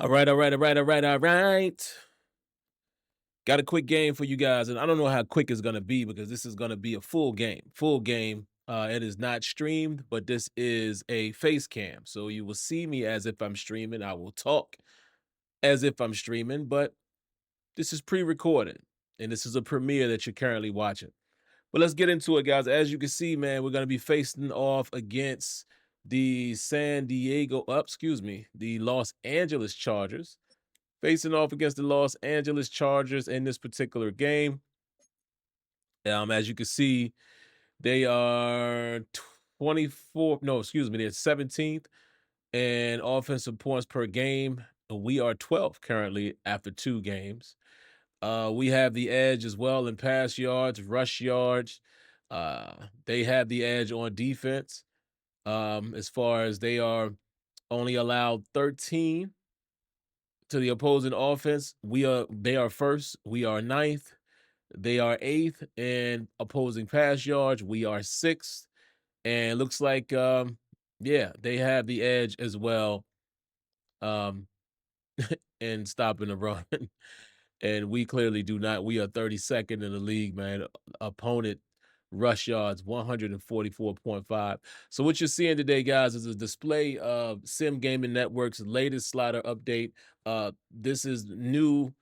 All right, all right, all right, all right, all right. Got a quick game for you guys, and I don't know how quick it's gonna be because this is gonna be a full game. Full game. It is not streamed, but this is a face cam, so you will see me as if I'm streaming. I will talk as if I'm streaming, but this is pre-recorded, and this is a premiere that you're currently watching. But let's get into it, guys. As you can see, man, we're gonna be facing off against the the Los Angeles Chargers. Facing off against the Los Angeles Chargers in this particular game. As you can see, they are 24, no, excuse me, they're 17th in offensive points per game. We are 12th currently after 2 games. We have the edge as well in pass yards, rush yards. They have the edge on defense. As far as they are only allowed 13 to the opposing offense. They are first, we are ninth, they are eighth in opposing pass yards, we are sixth, and looks like yeah, they have the edge as well um in stopping the run. And we clearly do not. We are 32nd in the league, man. Opponent rush yards 144.5. So what you're seeing today, guys, is a display of Sim Gaming Network's latest slider update. This is the new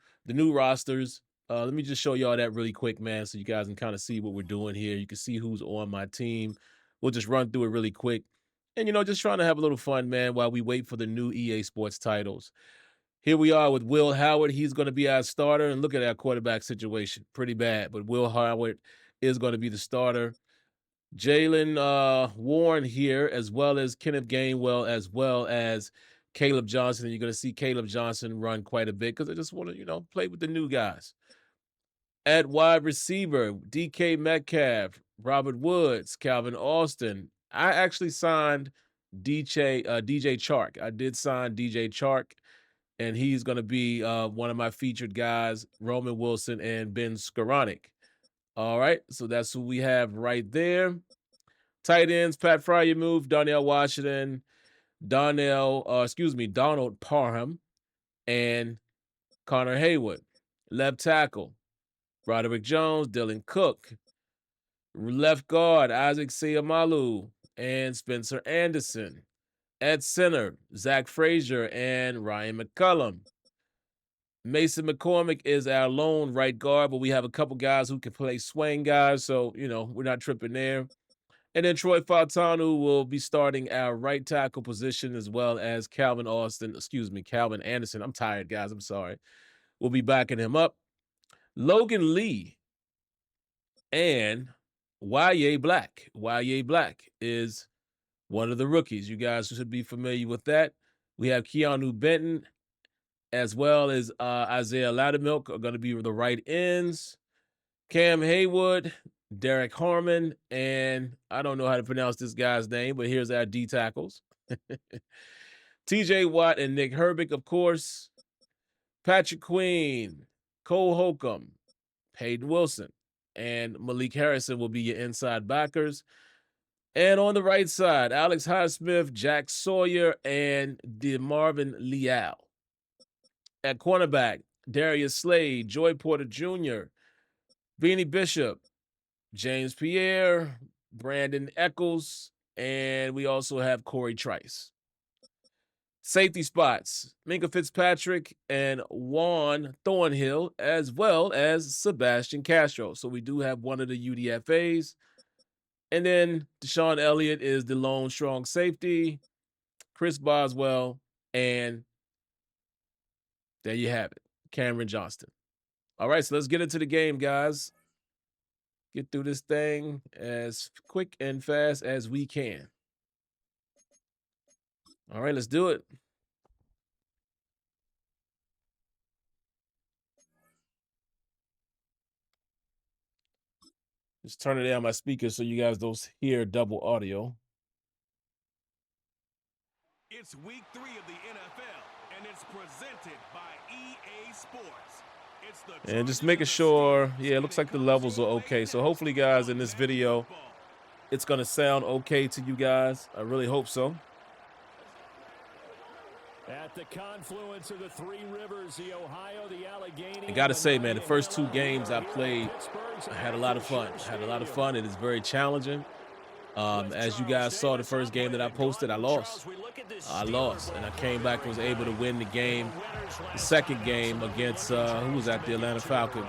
rosters. Let me just show y'all that really quick, man, so you guys can kind of see what we're doing here. You can see who's on my team. We'll just run through it really quick. And just trying to have a little fun, man, while we wait for the new EA Sports titles. Here we are with Will Howard. He's going to be our starter. And look at our quarterback situation. Pretty bad, but Will Howard is going to be the starter. Jalen Warren here, as well as Kenneth Gainwell, as well as Caleb Johnson. And you're going to see Caleb Johnson run quite a bit because I just want to, play with the new guys. At wide receiver, DK Metcalf, Robert Woods, Calvin Austin. I actually signed DJ Chark. I did sign DJ Chark, and he's going to be one of my featured guys, Roman Wilson and Ben Skoranek. All right, so that's who we have right there. Tight ends, Pat Fryermuth, Darnell Washington, Donald Parham, and Connor Haywood. Left tackle, Roderick Jones, Dylan Cook. Left guard, Isaac Seumalo and Spencer Anderson. At center, Zach Frazier and Ryan McCullum. Mason McCormick is our lone right guard, but we have a couple guys who can play swing guys, so, we're not tripping there. And then Troy Fautanu will be starting our right tackle position, as well as Calvin Anderson. I'm tired, guys. I'm sorry. We'll be backing him up. Logan Lee and Y.A. Black. Y.A. Black is one of the rookies. You guys should be familiar with that. We have Keanu Benton, as well as Isaiah Loudermilk are going to be the right ends. Cam Haywood, Derek Harmon, and I don't know how to pronounce this guy's name, but here's our D tackles. TJ Watt and Nick Herbig, of course. Patrick Queen, Cole Holcomb, Peyton Wilson, and Malik Harrison will be your inside backers. And on the right side, Alex Highsmith, Jack Sawyer, and DeMarvin Leal. At cornerback, Darius Slade, Joy Porter Jr., Beanie Bishop, James Pierre, Brandon Eccles, and we also have Corey Trice. Safety spots, Minka Fitzpatrick and Juan Thornhill, as well as Sebastian Castro. So we do have one of the UDFAs. And then Deshaun Elliott is the lone strong safety, Chris Boswell, and there you have it, Cameron Johnston. All right, so let's get into the game, guys. Get through this thing as quick and fast as we can. All right, let's do it. Just turn it down my speakers so you guys don't hear double audio. It's week 3 of the NFL, and it's presented by EA Sports. And just making sure, yeah, it looks like the levels are okay. So hopefully, guys, in this video, it's going to sound okay to you guys. I really hope so. At the confluence of the three rivers, the Ohio, the Allegheny. I got to say, man, the first 2 games I played, I had a lot of fun. It is very challenging. As you guys saw, the first game that I posted, I lost. And I came back and was able to win the game. The second game against, who was at the Atlanta Falcons.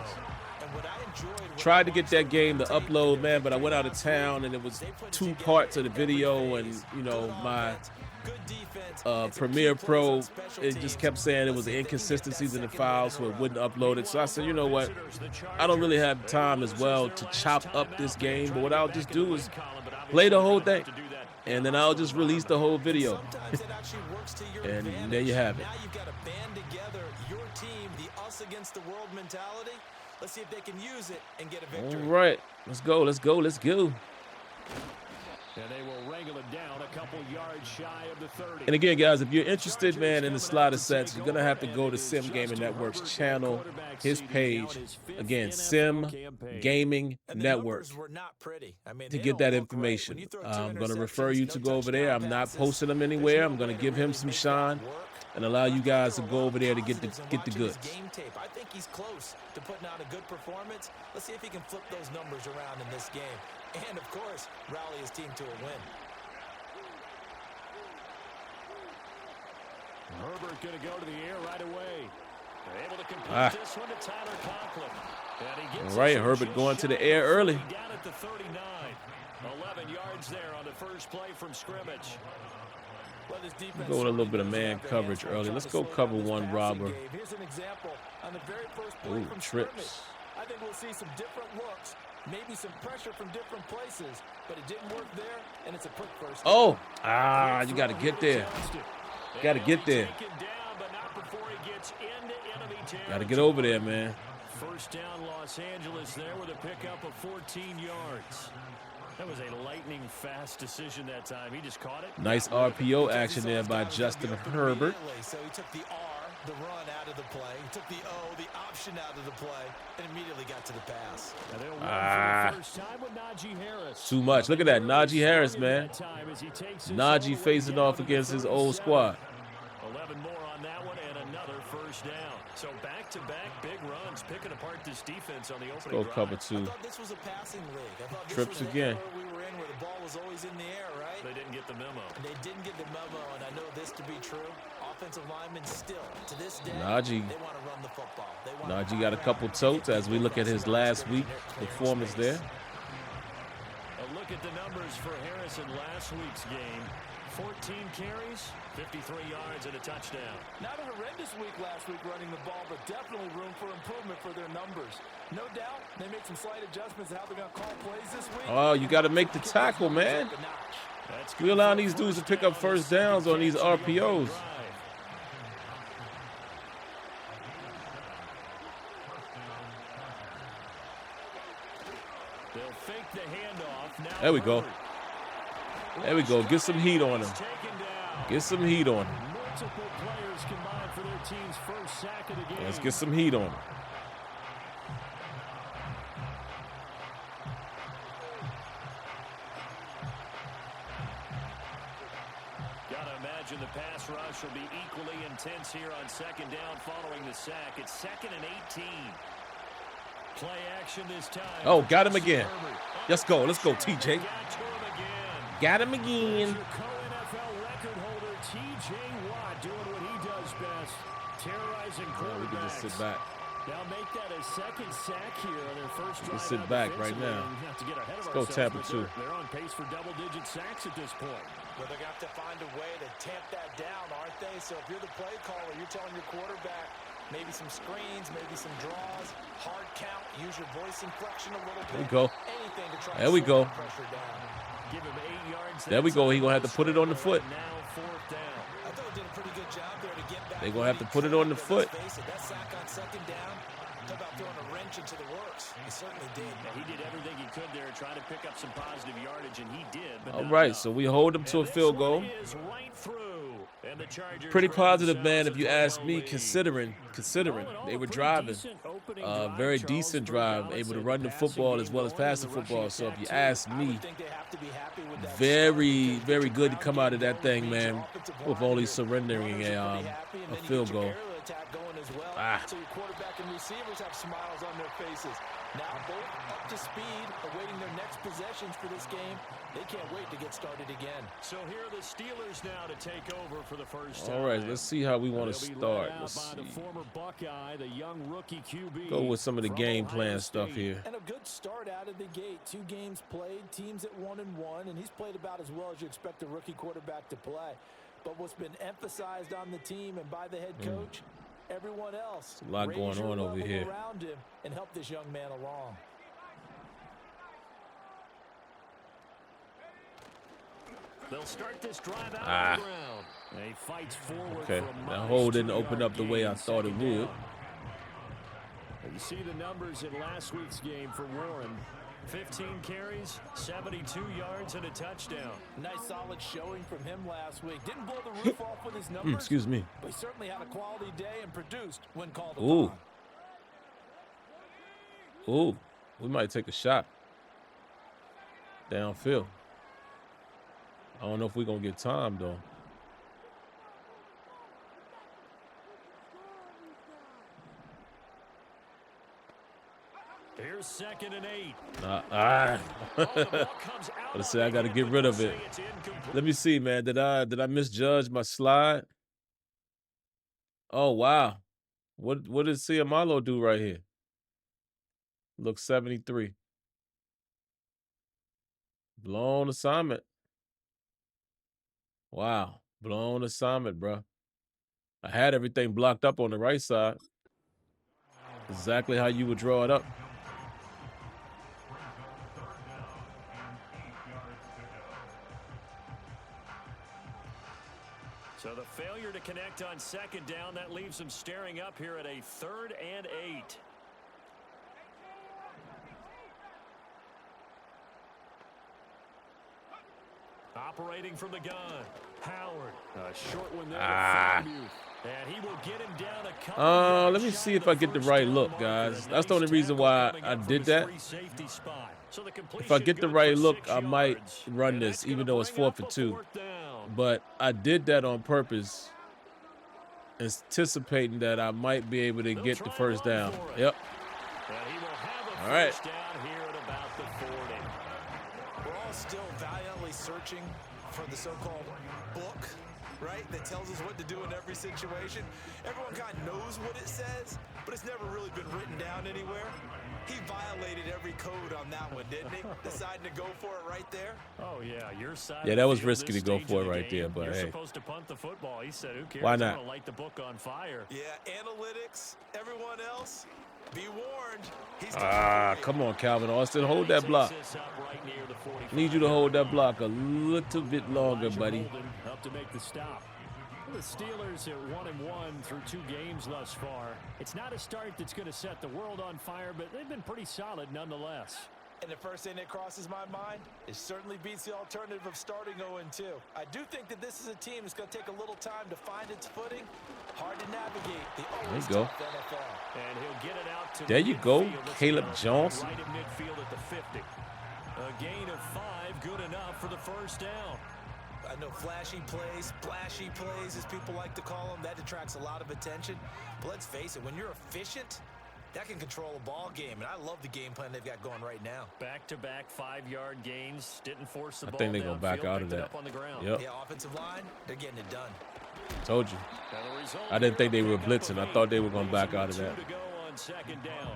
Tried to get that game to upload, man, but I went out of town, and it was 2 parts of the video, and, you know, my Premiere Pro, it just kept saying it was inconsistencies in the file, so it wouldn't upload it. So I said, you know what? I don't really have time as well to chop up this game, but what I'll just do is play the whole thing, and then I'll just release the whole video. And there you have it. Now you've got to band together your team, the us against the world mentality. Let's see if they can use it and get a victory. All right, let's go. And they will wrangle it down a couple yards shy of the 30. And again, guys, if you're interested, man, in the slider sets, you're going to have to go to Sim Gaming Network's channel, his page. Again, Sim Gaming Network, to get that information. I'm going to refer you to go over there. I'm not posting them anywhere. I'm going to give him some shine and allow you guys to go over there to get the goods. I think he's close to putting out a good performance. Let's see if he can flip those numbers around in this game. And, of course, rally his team to a win. Herbert going to go to the air right away. They're able to complete this one to Tyler Conklin. All right, Herbert going to the air early. Down at the 39. 11 yards there on the first play from scrimmage. Well, this defense Go with a little bit of man coverage early. Let's go cover one robber. Here's an example on the very first play from trips. scrimmage. I think we'll see some different looks, maybe some pressure from different places, but it didn't work there, and it's a quick first down. You got to get there. Got to get there. Got to get over there, man. First down, Los Angeles there with a pickup of 14 yards. That was a lightning-fast decision that time. He just caught it. Nice RPO action there by Justin Herbert. So he took the R, the run, out of the play. He took the O, the option, out of the play, and immediately got to the pass. First time with Najee Harris. Too much. Look at that. Najee Harris, man. Najee facing off against his old squad. 11 more on that one and another first down. So back-to-back big runs, picking apart this defense on the opening drive. Cover 2. I thought this was a passing league. I thought this Trips was again. we were in where the ball was always in the air, right? They didn't get the memo. They didn't get the memo, and I know this to be true. Offensive linemen still, to this day, Najee. they want to run the football. Najee got a couple totes as we look at his last week performance there. A look at the numbers for Harris in last week's game. 14 carries, 53 yards, and a touchdown. Not a horrendous week last week running the ball, but definitely room for improvement for their numbers. No doubt they make some slight adjustments to how they're going to call plays this week. Oh, you got to make the tackle, man. We allow these dudes to pick up first downs on these RPOs. They'll fake the handoff. Now there we go. There we go. Get some heat on him. Get some heat on him. Multiple players combined for their team's first sack of the game. Let's get some heat on him. Gotta imagine the pass rush will be equally intense here on second down following the sack. It's 2nd and 18. Play action this time. Oh, got him again. Let's go. Let's go, TJ. Got him again. Co-NFL record holder TJ Watt doing what he does best, terrorizing quarterbacks. We can just sit back. Now make that a second sack here on their first drive. Just sit back right now. Let's go Tampa 2. They're on pace for double-digit sacks at this point. Well, they're going to have to find a way to tamp that down, aren't they? So if you're the play caller, you're telling your quarterback maybe some screens, maybe some draws, hard count, use your voice inflection a little bit. There we go. Anything to try there we go. Pressure down. Give him 8 yards. There we go. He's going to have to put it on the foot. Now 4th down. I thought he did a pretty good job there to get back. They're going to have to put it on the foot. That sack on second down, talk about throwing a wrench into the works. He certainly did. Yeah, he did everything he could there, trying to pick up some positive yardage, and he did. But all right, so we hold him to a field goal. Is right through. And the Chargers Pretty ready positive, man, themselves if you a ask 12-0 me, lead. considering they were driving. Very decent drive, able to run the football as well as pass the football. So if you ask me, very, very good to come out of that thing, man, with only surrendering a field goal. So your quarterback and receivers have smiles on their faces. Now both up to speed, awaiting their next possessions for this game. They can't wait to get started again. So here are the Steelers now to take over for the first time. All right, let's see how we want to They'll be start. led out Let's by the see. former Buckeye, the young rookie QB. Go with some of the from game Ohio plan stuff State. here. And a good start out of the gate. 2 games played, teams at 1-1, and he's played about as well as you expect a rookie quarterback to play. But what's been emphasized on the team and by the head coach, everyone else, a lot going on over here around him and help this young man along. They'll start this drive out on the ground. And he fights forward. Okay, for a that hole didn't 2-yard open up the way I gain, thought it second would. down. And you see the numbers in last week's game for Warren. 15 carries, 72 yards, and a touchdown. Nice solid showing from him last week. Didn't blow the roof off with his numbers. Excuse me. But he certainly had a quality day and produced when called Ooh. upon. Ooh, we might take a shot downfield. I don't know if we're going to get time, though. Here's 2nd and 8. Let's say I got to get rid of it. Let me see, man. Did I misjudge my slide? Oh, wow. What did Siamalo do right here? Look, 73. Blown assignment. Wow. Blown assignment, bro. I had everything blocked up on the right side. Exactly how you would draw it up. So the failure to connect on 2nd down, that leaves them staring up here at a 3rd and 8. Operating from the gun, Howard. A short one there. And he will get him down a couple. Let me see if I get the right look, guys. That's the only reason why I did that. If I get the right look, I might run this, even though it's 4th and 2. But I did that on purpose, anticipating that I might be able to get the first down. Yep. All right. We're all still valiantly searching for the so-called book, right, that tells us what to do in every situation. Everyone kind of knows what it says, but it's never really been written down anywhere. He violated every code on that one, didn't he? Deciding to go for it right there. Oh yeah, your side. Yeah, that was risky to go for it right there, but you're hey, supposed to punt the football. He said, "Who cares? Why I'm not?" gonna light the book on fire." Yeah, analytics. Everyone else, be warned. He's come on, Calvin Austin, hold that block. Need you to hold that block a little bit longer, buddy. Up to make the stop. The Steelers at 1-1 through 2 games thus far. It's not a start that's going to set the world on fire, but they've been pretty solid nonetheless. And the first thing that crosses my mind is certainly beats the alternative of starting 0-2. I do think that this is a team that's going to take a little time to find its footing. Hard to navigate the always tough NFL. And he'll get it out to There you go, midfield. Caleb Johnson. Right at midfield at the 50. A gain of 5, good enough for the first down. I know flashy plays, splashy plays, as people like to call them, that attracts a lot of attention. But let's face it, when you're efficient, that can control a ball game. And I love the game plan they've got going right now. Back-to-back 5-yard gains. Didn't force the ball. I think they're going to back out of that. Up on the ground. Yep. Yeah, offensive line, they're getting it done. Told you. I didn't think they were blitzing. I thought they were going to back out of that. 2 to go on 2nd down.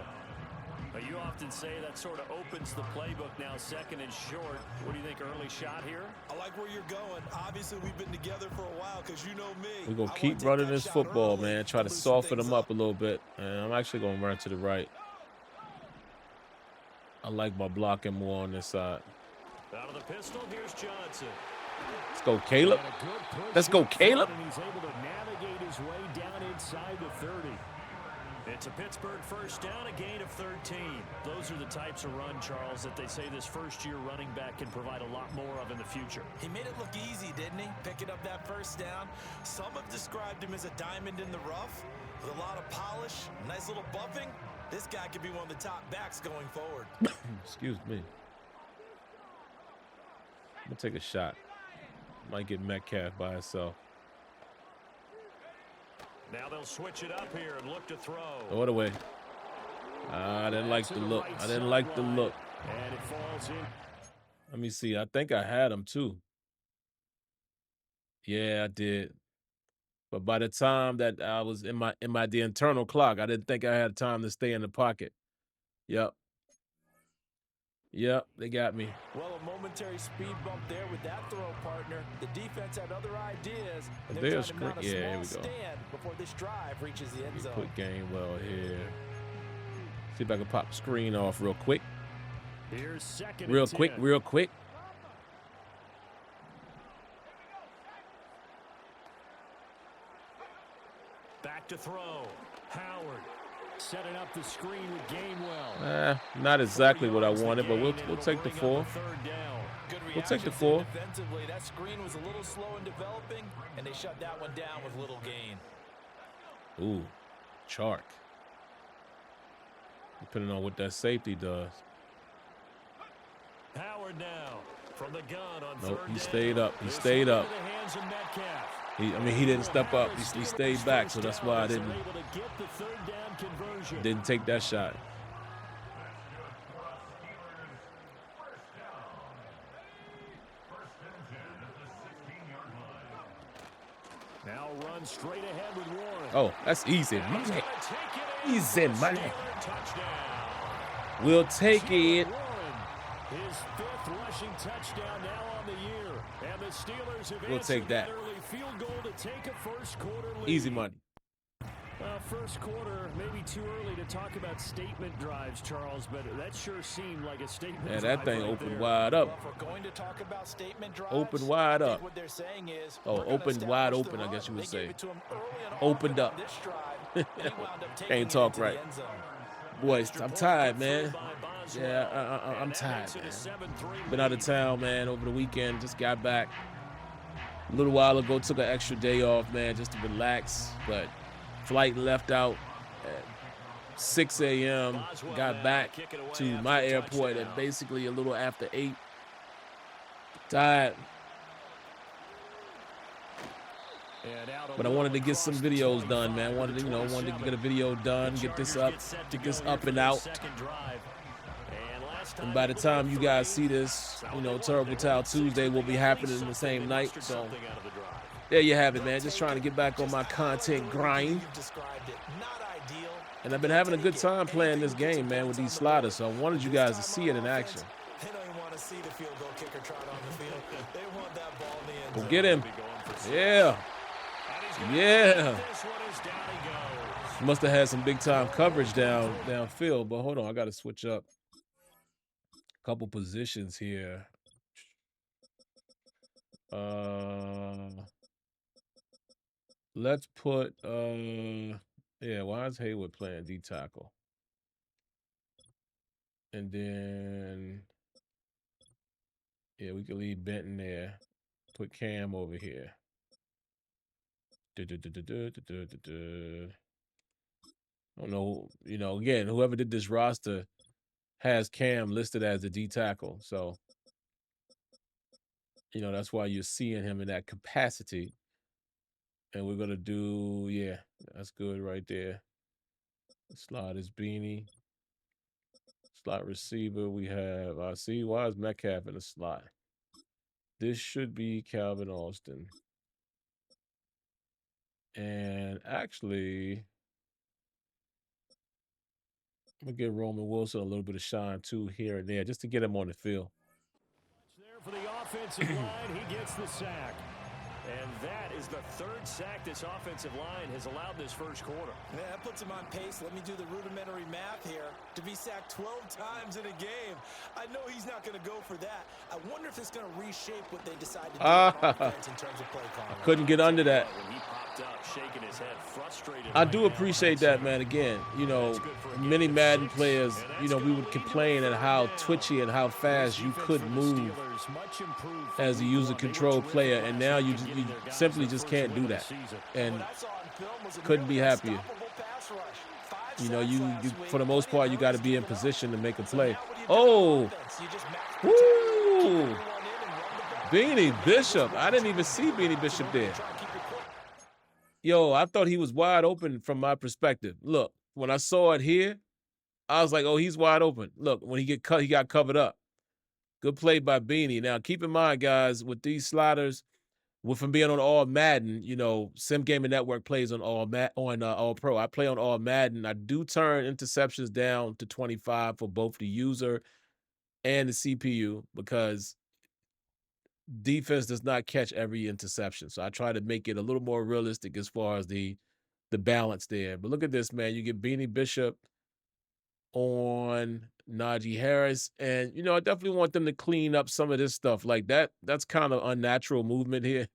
But you often say that sort of opens the playbook now, 2nd and short. What do you think, early shot here? I like where you're going. Obviously, we've been together for a while because you know me. We're going to keep running this football, man. Try to soften them up a little bit. And I'm actually going to run to the right. I like my blocking more on this side. Out of the pistol, here's Johnson. Let's go, Caleb. Let's go, Caleb. And he's able to navigate his way down inside the 30. It's a Pittsburgh first down, a gain of 13. Those are the types of run, Charles, that they say this first-year running back can provide a lot more of in the future. He made it look easy, didn't he? Picking up that first down. Some have described him as a diamond in the rough with a lot of polish, nice little buffing. This guy could be one of the top backs going forward. Excuse me. I'm going to take a shot. Might get Metcalf by himself. Now they'll switch it up here and look to throw. Throw it away. I didn't like the look. I didn't like the look. And it falls in. Let me see. I think I had him too. Yeah, I did. But by the time that I was in the internal clock, I didn't think I had time to stay in the pocket. Yep. Yep, they got me. Well, a momentary speed bump there with that throw, partner. The defense had other ideas. And There's screen. Yeah, here we go. Before this drive reaches the end zone. Quick game well here. See if I can pop the screen off real quick. Here's second Real and quick, 10. real quick. Back to throw. Howard setting up the screen with Gainwell. Not exactly what I wanted, but we'll take the 4. We'll take the 4. Defensively, that screen was a little slow in developing, and they shut that one down with little gain. Ooh, Chark. Depending on what that safety does. Howard now from the gun on Nope, third he down. stayed up. He This stayed one up. into the hands of Metcalf. He didn't step up. He stayed back, so that's why I They're didn't able to get the third down conversion. didn't take that shot. Now run straight ahead with Warren. Oh, that's easy And he's money. gonna take it in. Easy money. Steeler touchdown. We'll take it. Warren, his 5th rushing touchdown now on the year. And the Steelers have We'll answered take that. early field goal to take a first quarter lead. Easy money. First quarter, maybe too early to talk about statement drives, Charles, but that sure seemed like a statement Yeah, drive that thing right opened there. wide up. Well, if we're going to talk about statement drives, Open wide I think up. what they're saying is Oh, we're gonna opened wide establish the open, I guess you would run. They say. gave it to him early and Opened often up. on this drive, and he wound up taking Can't it talk into the right. end zone. Boys, I'm tired, man. By Boswell. Yeah, I'm And that tired, makes it a man. 7-3 Been out of town, man, over the weekend. Just got back a little while ago. Took an extra day off, man, just to relax. But flight left out at 6 a.m. Got back to my airport at basically a little after 8. Tired. But I wanted to get some videos done, man. Wanted to get a video done, get this up and out. And by the time you guys see this, Terrible Towel Tuesday will be happening the same night. So there you have it, man. Just trying to get back on my content grind. You've described it. Not ideal. And I've been having a good time playing this game, man, with these sliders. So I wanted you guys to see it in action. They don't even want to see the field goal kicker trot on the field. They want that ball in the end Go zone. get him. Yeah. Yeah. Must have had some big time coverage downfield, but hold on, I gotta switch up a couple positions here. Let's put why is Hayward playing D tackle? And then we can leave Benton there. Put Cam over here. I don't know, again, whoever did this roster has Cam listed as the D tackle. So, that's why you're seeing him in that capacity. And we're going to do, that's good right there. Slot is Beanie. Slot receiver, we have, why is Metcalf in the slot? This should be Calvin Austin. And actually, I'm going to give Roman Wilson a little bit of shine too here and there just to get him on the field. There for the offensive line, he gets the sack. And that is the third sack this offensive line has allowed this first quarter. Man, that puts him on pace. Let me do the rudimentary math here. To be sacked 12 times in a game. I know he's not going to go for that. I wonder if it's going to reshape what they decide to do on offense in terms of play calling. Couldn't get under that. When he popped up, shaking his head, frustrated. I do appreciate that, man. Again, you know, many Madden players, you know, we would complain at how twitchy and how fast you could move as a user control player, and now you simply just can't do that. And couldn't be happier. You know, you for the most part, you got to be in position to make a play. Oh, woo! Beanie Bishop. I didn't even see Beanie Bishop there. Yo, I thought he was wide open from my perspective. Look, when I saw it here, I was like, oh, he's wide open. Look, when he got covered up. Good play by Beanie. Now, keep in mind, guys, with these sliders, from being on All Madden, you know, Sim Gaming Network plays on All Pro. I play on All Madden. I do turn interceptions down to 25 for both the user and the CPU because defense does not catch every interception. So I try to make it a little more realistic as far as the balance there. But look at this, man. You get Beanie Bishop on Najee Harris. And, you know, I definitely want them to clean up some of this stuff like that. That's kind of unnatural movement here,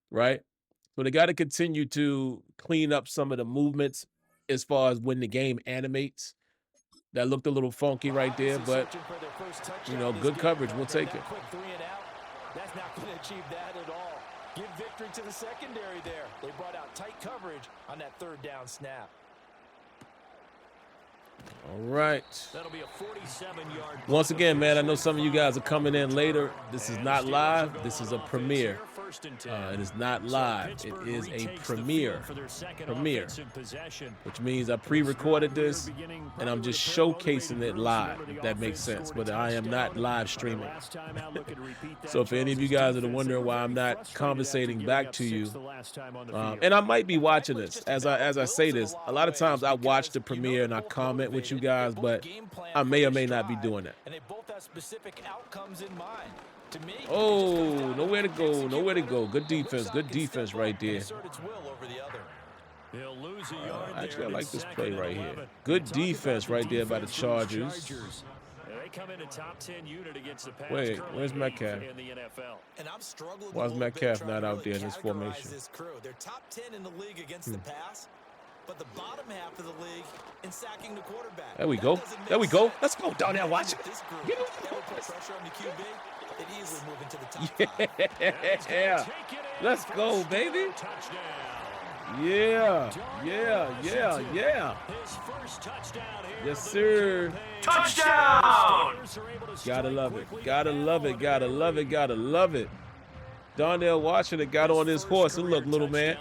right? So they got to continue to clean up some of the movements as far as when the game animates. That looked a little funky right there, but, you know, good coverage. We'll take it. That's not going to achieve that at all. Give victory to the secondary there. They brought out tight coverage on that third down snap. All right. That'll be a 47-yard. Once again, man, I know some of you guys are coming in later. This is not live. This is a premiere. It is not live. It is a premiere, which means I pre-recorded this and I'm just showcasing it live, if that makes sense. But I am not live streaming. So if any of you guys are wondering why I'm not conversating back to you, and I might be watching this as I say this. A lot of times I watch the premiere and I comment with you guys, but I may or may not be doing that. And they both have specific outcomes in mind. Oh, nowhere to go, nowhere to go. Good defense right there. Actually, I like this play right here. Good defense right there by the Chargers. They come in a top 10 unit against the pass. Wait, where's Metcalf? In the NFL. And I'm struggling. Why is Metcalf not out there in this formation? They're top 10 in the league against the pass, but the bottom half of the league in sacking the quarterback. There we go. There we go. Let's go down there. Watch it. Get pressure on the QB. It easily move into the top. Yeah. Let's go, baby. Yeah. Yes, sir. Touchdown! Gotta love it. Darnell Washington got on his horse. And look, little man.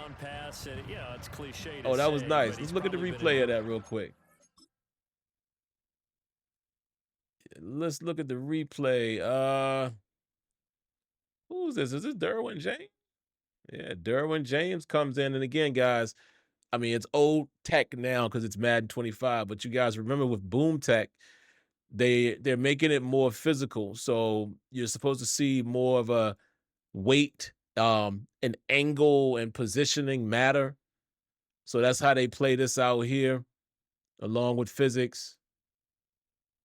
Oh, that was nice. Let's look at the replay of that real quick. Let's look at the replay. Who's this? Is this Derwin James? Yeah, Derwin James comes in. And again, guys, I mean, it's old tech now because it's Madden 25. But you guys remember with Boom Tech, they're making it more physical. So you're supposed to see more of a weight, and angle and positioning matter. So that's how they play this out here, along with physics.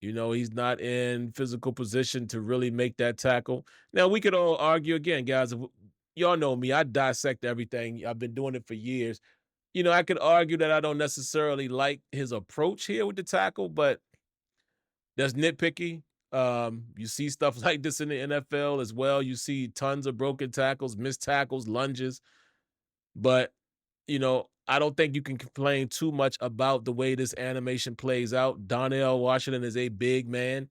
You know, he's not in physical position to really make that tackle. Now, we could all argue again, guys. Y'all know me. I dissect everything. I've been doing it for years. You know, I could argue that I don't necessarily like his approach here with the tackle, but that's nitpicky. You see stuff like this in the NFL as well. You see tons of broken tackles, missed tackles, lunges. But, you know, I don't think you can complain too much about the way this animation plays out. Darnell Washington is a big man,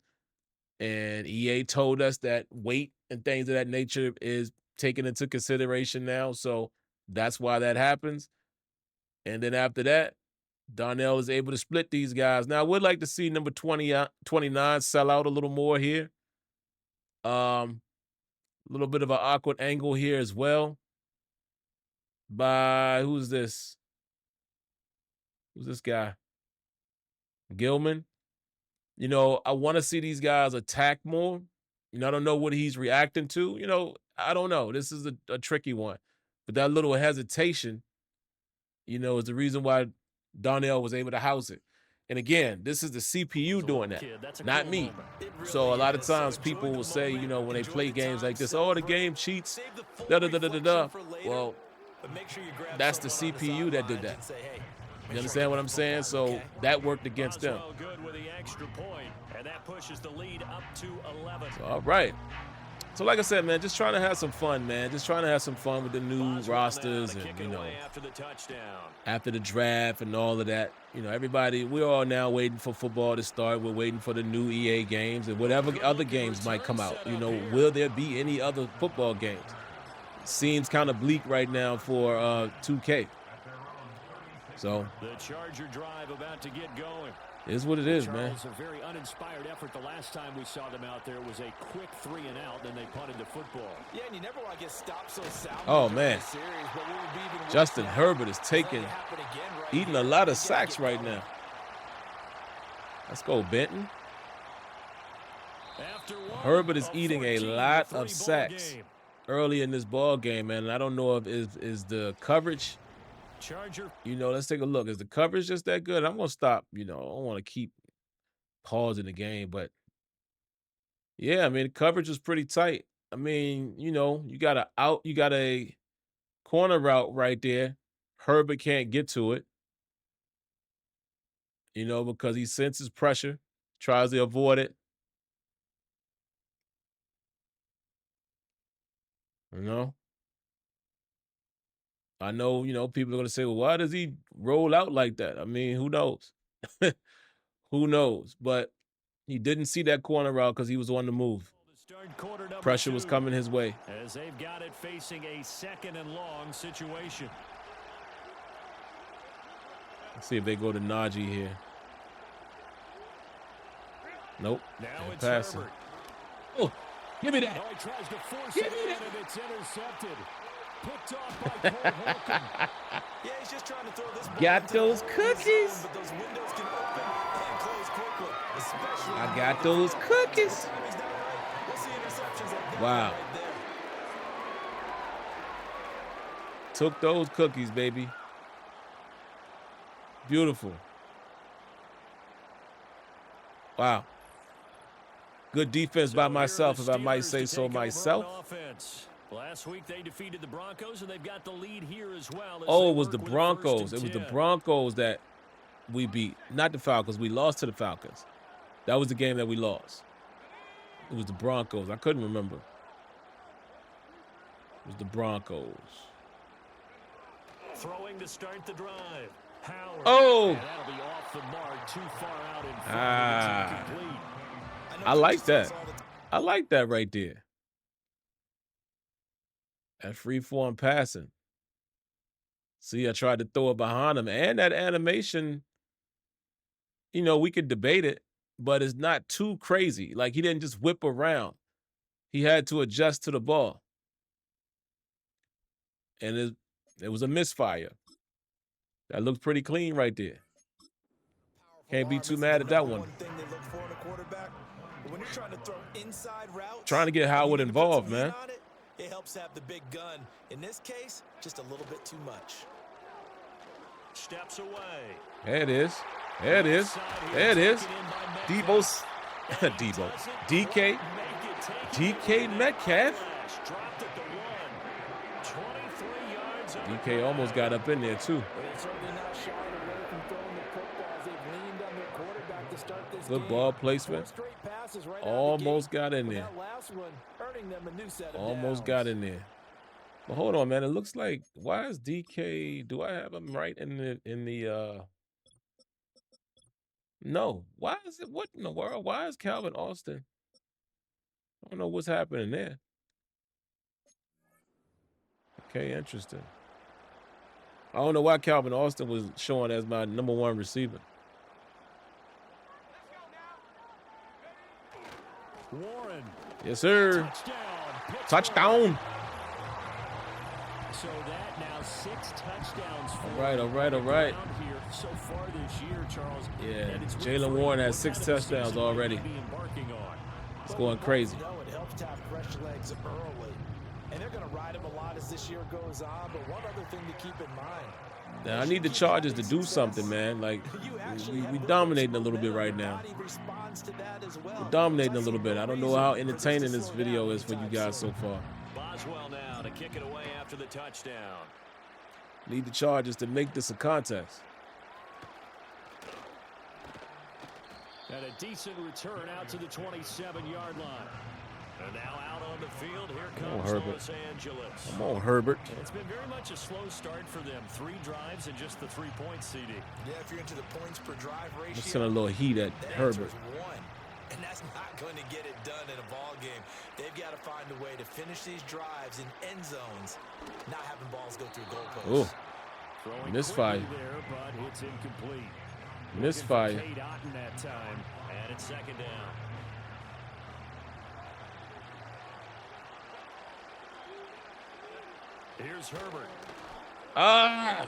and EA told us that weight and things of that nature is taken into consideration now. So that's why that happens. And then after that, Darnell is able to split these guys. Now, I would like to see number 29 sell out a little more here. A little bit of an awkward angle here as well. By, who's this? Who's this guy? Gilman. You know, I want to see these guys attack more. You know, I don't know what he's reacting to. You know, I don't know. This is a tricky one. But that little hesitation, you know, is the reason why Darnell was able to house it. And again, this is the CPU doing that, not me. So a lot of times people will say, you know, when they play games like this, oh, the game cheats, da-da-da-da-da-da. Well, that's the CPU that did that. You understand what I'm saying? So that worked against them. Good with the extra point, and that pushes the lead up to 11. So, all right. So like I said, man, just trying to have some fun, man. Just trying to have some fun with the new rosters and, you know, after the draft and all of that. You know, everybody, we're all now waiting for football to start. We're waiting for the new EA games and whatever other games might come out. You know, will there be any other football games? Seems kind of bleak right now for 2K. So the Charger drive about to get going. Is what it is, man. A very uninspired effort. The last time we saw them out there was a quick 3 and out, then they punted the football. Yeah, and you never want to get stopped so soundly. Oh man, Justin Herbert is eating a lot of sacks right now. Let's go, Benton. Herbert is eating a lot of sacks early in this ball game, man. And I don't know if is the coverage. Charger. You know, let's take a look. Is the coverage just that good? I'm gonna stop. You know, I don't want to keep pausing the game, but yeah, I mean, the coverage was pretty tight. I mean, you know, you got a corner route right there. Herbert can't get to it, you know, because he senses pressure, tries to avoid it. You know. I know, you know, people are going to say, well, why does he roll out like that? I mean, who knows? Who knows? But he didn't see that corner route because he was on the move. Pressure was coming his way. As they've got it facing a 2nd and long situation. Let's see if they go to Najee here. Nope. Now it's passing. Herbert. Oh, give me that. Oh, he tries to force it in, and it's intercepted. Picked off by Cole Holcomb. Yeah, he's just trying to throw this ball got those cookies. Zone, but those windows can open and close quickly, especially I got those cookies. We'll see interceptions like that Wow. right there. Took those cookies, baby. Beautiful. Wow. Good defense by myself, if I might say so myself. Last week they defeated the Broncos, and they've got the lead here as well. Oh, it was the Broncos. It was the Broncos that we beat, not the Falcons. We lost to the Falcons. That was the game that we lost. It was the Broncos. I couldn't remember. It was the Broncos. Throwing to start the drive. Howard. Oh! And that'll be off the mark, too far out in front. It's incomplete. I like that. I like that right there. That free form passing. See, I tried to throw it behind him. And that animation, you know, we could debate it, but it's not too crazy. Like, he didn't just whip around. He had to adjust to the ball. And it was a misfire. That looked pretty clean right there. Can't be too mad at that one. Trying to get Howard involved, man. It helps have the big gun. In this case, just a little bit too much. Steps away. There it is. There it is. There it is. Debo's. Debo. DK Metcalf. DK almost got up in there, too. Good ball placement. Almost got in there. Almost got in there. But hold on, man. It looks like, why is DK, do I have him right in the no. Why is it, what in the world? Why is Calvin Austin? I don't know what's happening there. Okay, interesting. I don't know why Calvin Austin was showing as my #1 receiver. Warren. Yes, sir. Touchdown. So that now 6 touchdowns for All right. here so far this year, Charles. Yeah, Jaylen Warren has 6 touchdowns already. It's going crazy. It helps to have fresh legs early. And they're going to ride him a lot as this year goes on. But one other thing to keep in mind. Now, I need the Chargers to do something, man. Like, we dominating a little bit right now. We're dominating a little bit. I don't know how entertaining this video is for you guys so far. Boswell now to kick it away after the touchdown. Need the Chargers to make this a contest. And a decent return out to the 27-yard line. And now out on the field, here comes Los Angeles. Come on, Herbert. It's been very much a slow start for them. 3 drives and just the 3-point CD. Yeah, if you're into the points per drive ratio. Let's send a little heat at Herbert. One, and that's not going to get it done in a ball game. They've got to find a way to finish these drives in end zones, not having balls go through goalposts. Oh, misfire. There, but it's incomplete. Misfire. That time, and it's second down. Here's Herbert. Ah!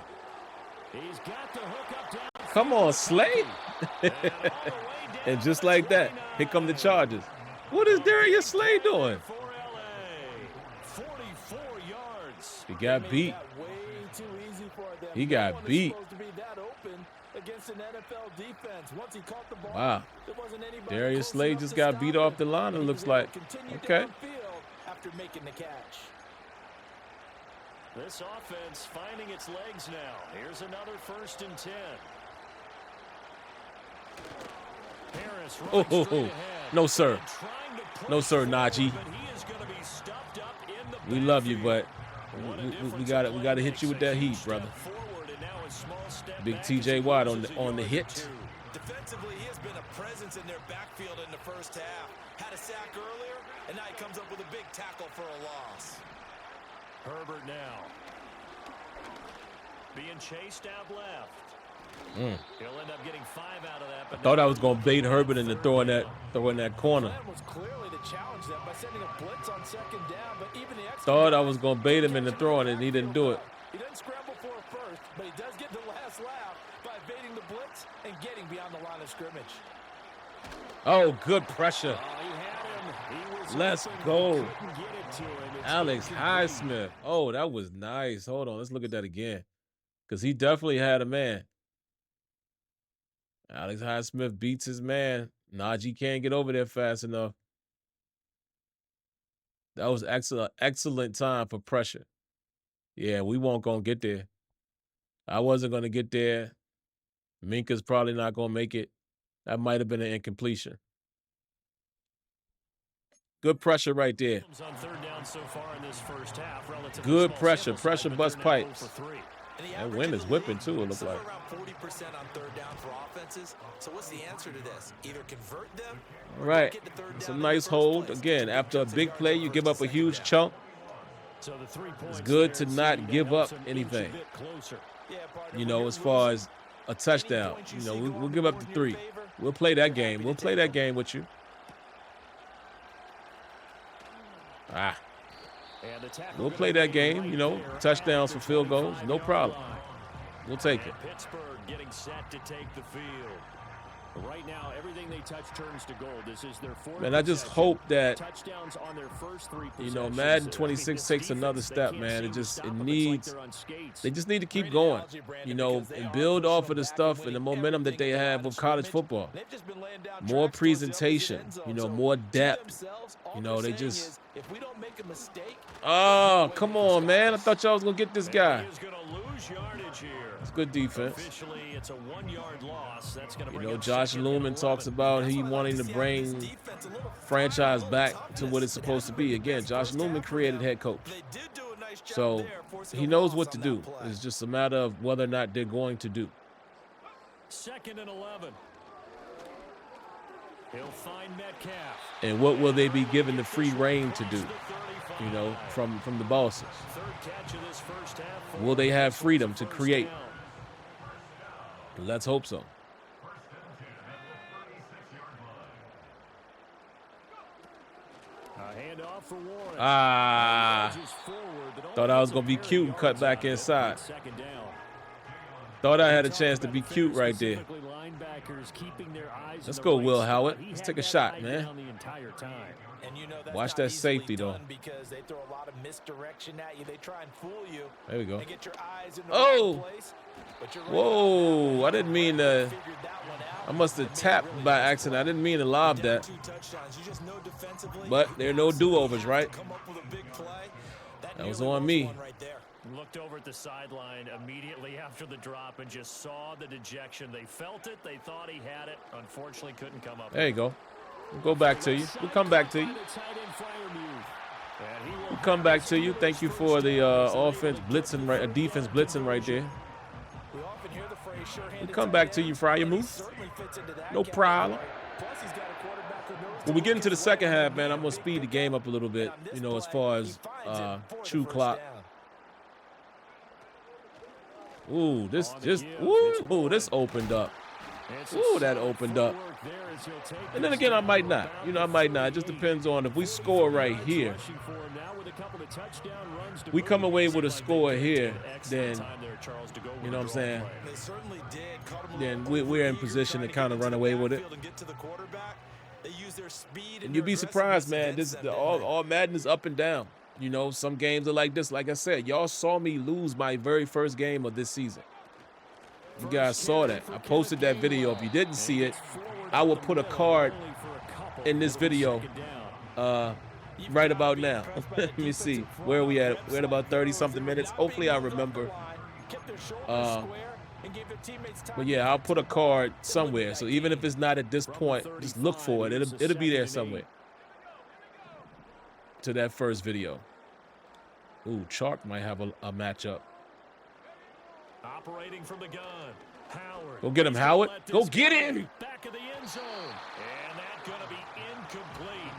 He's got the hook up down. Come on, Slade. And just like that, here come the Chargers. What is Darius Slade doing? 44 yards. He got beat. He got beat. Wow. Darius Slade just got beat off the line, it looks like. Okay. After making the catch. This offense finding its legs now. Here's another 1st and 10. Harris no, sir. No, sir, Najee. We love you, but we got to hit you with that heat, brother. Big TJ Watt on the hit. Defensively, he has been a presence in their backfield in the first half. Had a sack earlier, and now he comes up with a big tackle for a loss. Herbert now being chased out left. He'll end up getting 5 out of that. I thought I was going to bait Herbert into throwing that corner. Was clearly to challenge them by sending a blitz on 2nd down, but even the thought I was going to bait him into throwing it, and he didn't do it. He doesn't scramble for it first, but he does get the last laugh by evading the blitz and getting beyond the line of scrimmage. Oh, good pressure. Let's go. Alex Highsmith. Oh, that was nice. Hold on. Let's look at that again. Because he definitely had a man. Alex Highsmith beats his man. Najee can't get over there fast enough. That was excellent time for pressure. Yeah, we weren't going to get there. I wasn't going to get there. Minka's probably not going to make it. That might have been an incompletion. Good pressure right there. Good pressure. Pressure bust pipes. That wind is whipping too, it looks like. Around 40% on 3rd down for offenses. So what's the answer to this? Either convert them. All right. It's a nice hold. Again, after a big play, you give up a huge chunk. It's good to not give up anything. You know, as far as a touchdown. You know, we'll give up the 3. We'll play that game. We'll play that game with you. We'll play that game, you know, touchdowns for field goals, no problem. We'll take it. Pittsburgh getting set to take the field. Right now, everything they touch turns to gold. This is their 4th. Man, I just hope that, touchdowns on their first 3 you know, Madden 26 takes another step, man. They just need to keep going, you know, and build off of the stuff and the momentum that they have with college football. More presentation, you know, more depth. You know, they just. Oh, come on, man. I thought y'all was going to get this guy. It's good defense. You know, Josh Lumen talks about he wanting to bring franchise back to what it's supposed to be. Again, Josh Lumen created head coach. So he knows what to do. It's just a matter of whether or not they're going to do. 2nd and 11. He'll find Metcalf. And what will they be given the free reign to do, you know, from the bosses? Will they have freedom to create? Let's hope so. Thought I was going to be cute and cut back inside. Thought I had a chance to be cute right there. linebackers keeping their eyes. Let's go, Will Howard. Let's take a shot, man. The entire time. And you know that's Watch not that easily safety, though. done because they throw a lot of misdirection at you. They try and fool you. There we go. And get your eyes in the Oh! right place, but you're right. Whoa! I didn't mean to. Figured that one out. I must have tapped by accident. I didn't mean to lob that. 2 touchdowns. You just know defensively. But there are no do-overs, right? Come up with a big play. That was nearly on was me. one right there. Looked over at the sideline immediately after the drop and just saw the dejection. They felt it. They thought he had it. Unfortunately, couldn't come up. There you go. We'll go back to you. We'll come back to you. We'll come back to you. Thank you for the offense blitzing, right? Defense blitzing right there. We often hear the phrase sure-handed We'll come back to you, Fryer Moose. certainly fits into that No problem. Plus, he's got a quarterback who knows When we get into the second half, man, I'm going to speed the game up a little bit, you know, as far as chew clock. Ooh, this just, ooh, this opened up. Ooh, that opened up. And then again, I might not. You know, I might not. It just depends on if we score right here. We come away with a score here, then, you know what I'm saying? Then we're in position to kind of run away with it. And you'd be surprised, man. All Madden is up and down. You know, some games are like this. Like I said, y'all saw me lose my very first game of this season. You guys saw that. I posted that video. If you didn't see it, I will put a card in this video right about now. Let me see. Where are we at? We're at about 30-something minutes. Hopefully I remember. But yeah, I'll put a card somewhere. So even if it's not at this point, just look for it. It'll be there somewhere. To that first video. Ooh, Chark might have a matchup. Operating from the gun. Howard. Go get him, Howard. Go get him. Back of the end zone. And that's going to be incomplete.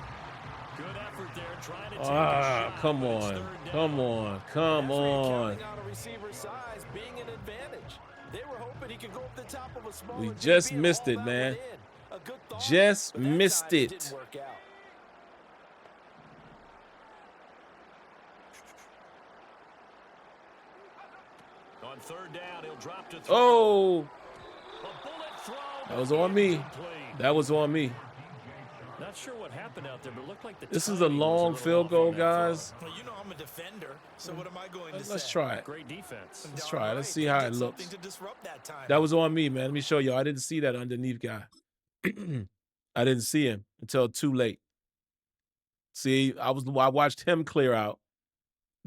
Good effort there trying to take a shot. Come on. Come on. Come on. We just missed it, man. Just missed it. On third down, he'll drop to throw. Oh, that was on me. That was on me. Not sure what happened out there, but it looked like this is a long field goal, guys. Well, you know I'm a defender, so what am I going to say? Let's try it. Great defense. Let's try it. Let's see how it looks. That was on me, man. Let me show you. I didn't see that underneath guy. I didn't see him until too late. See, I watched him clear out.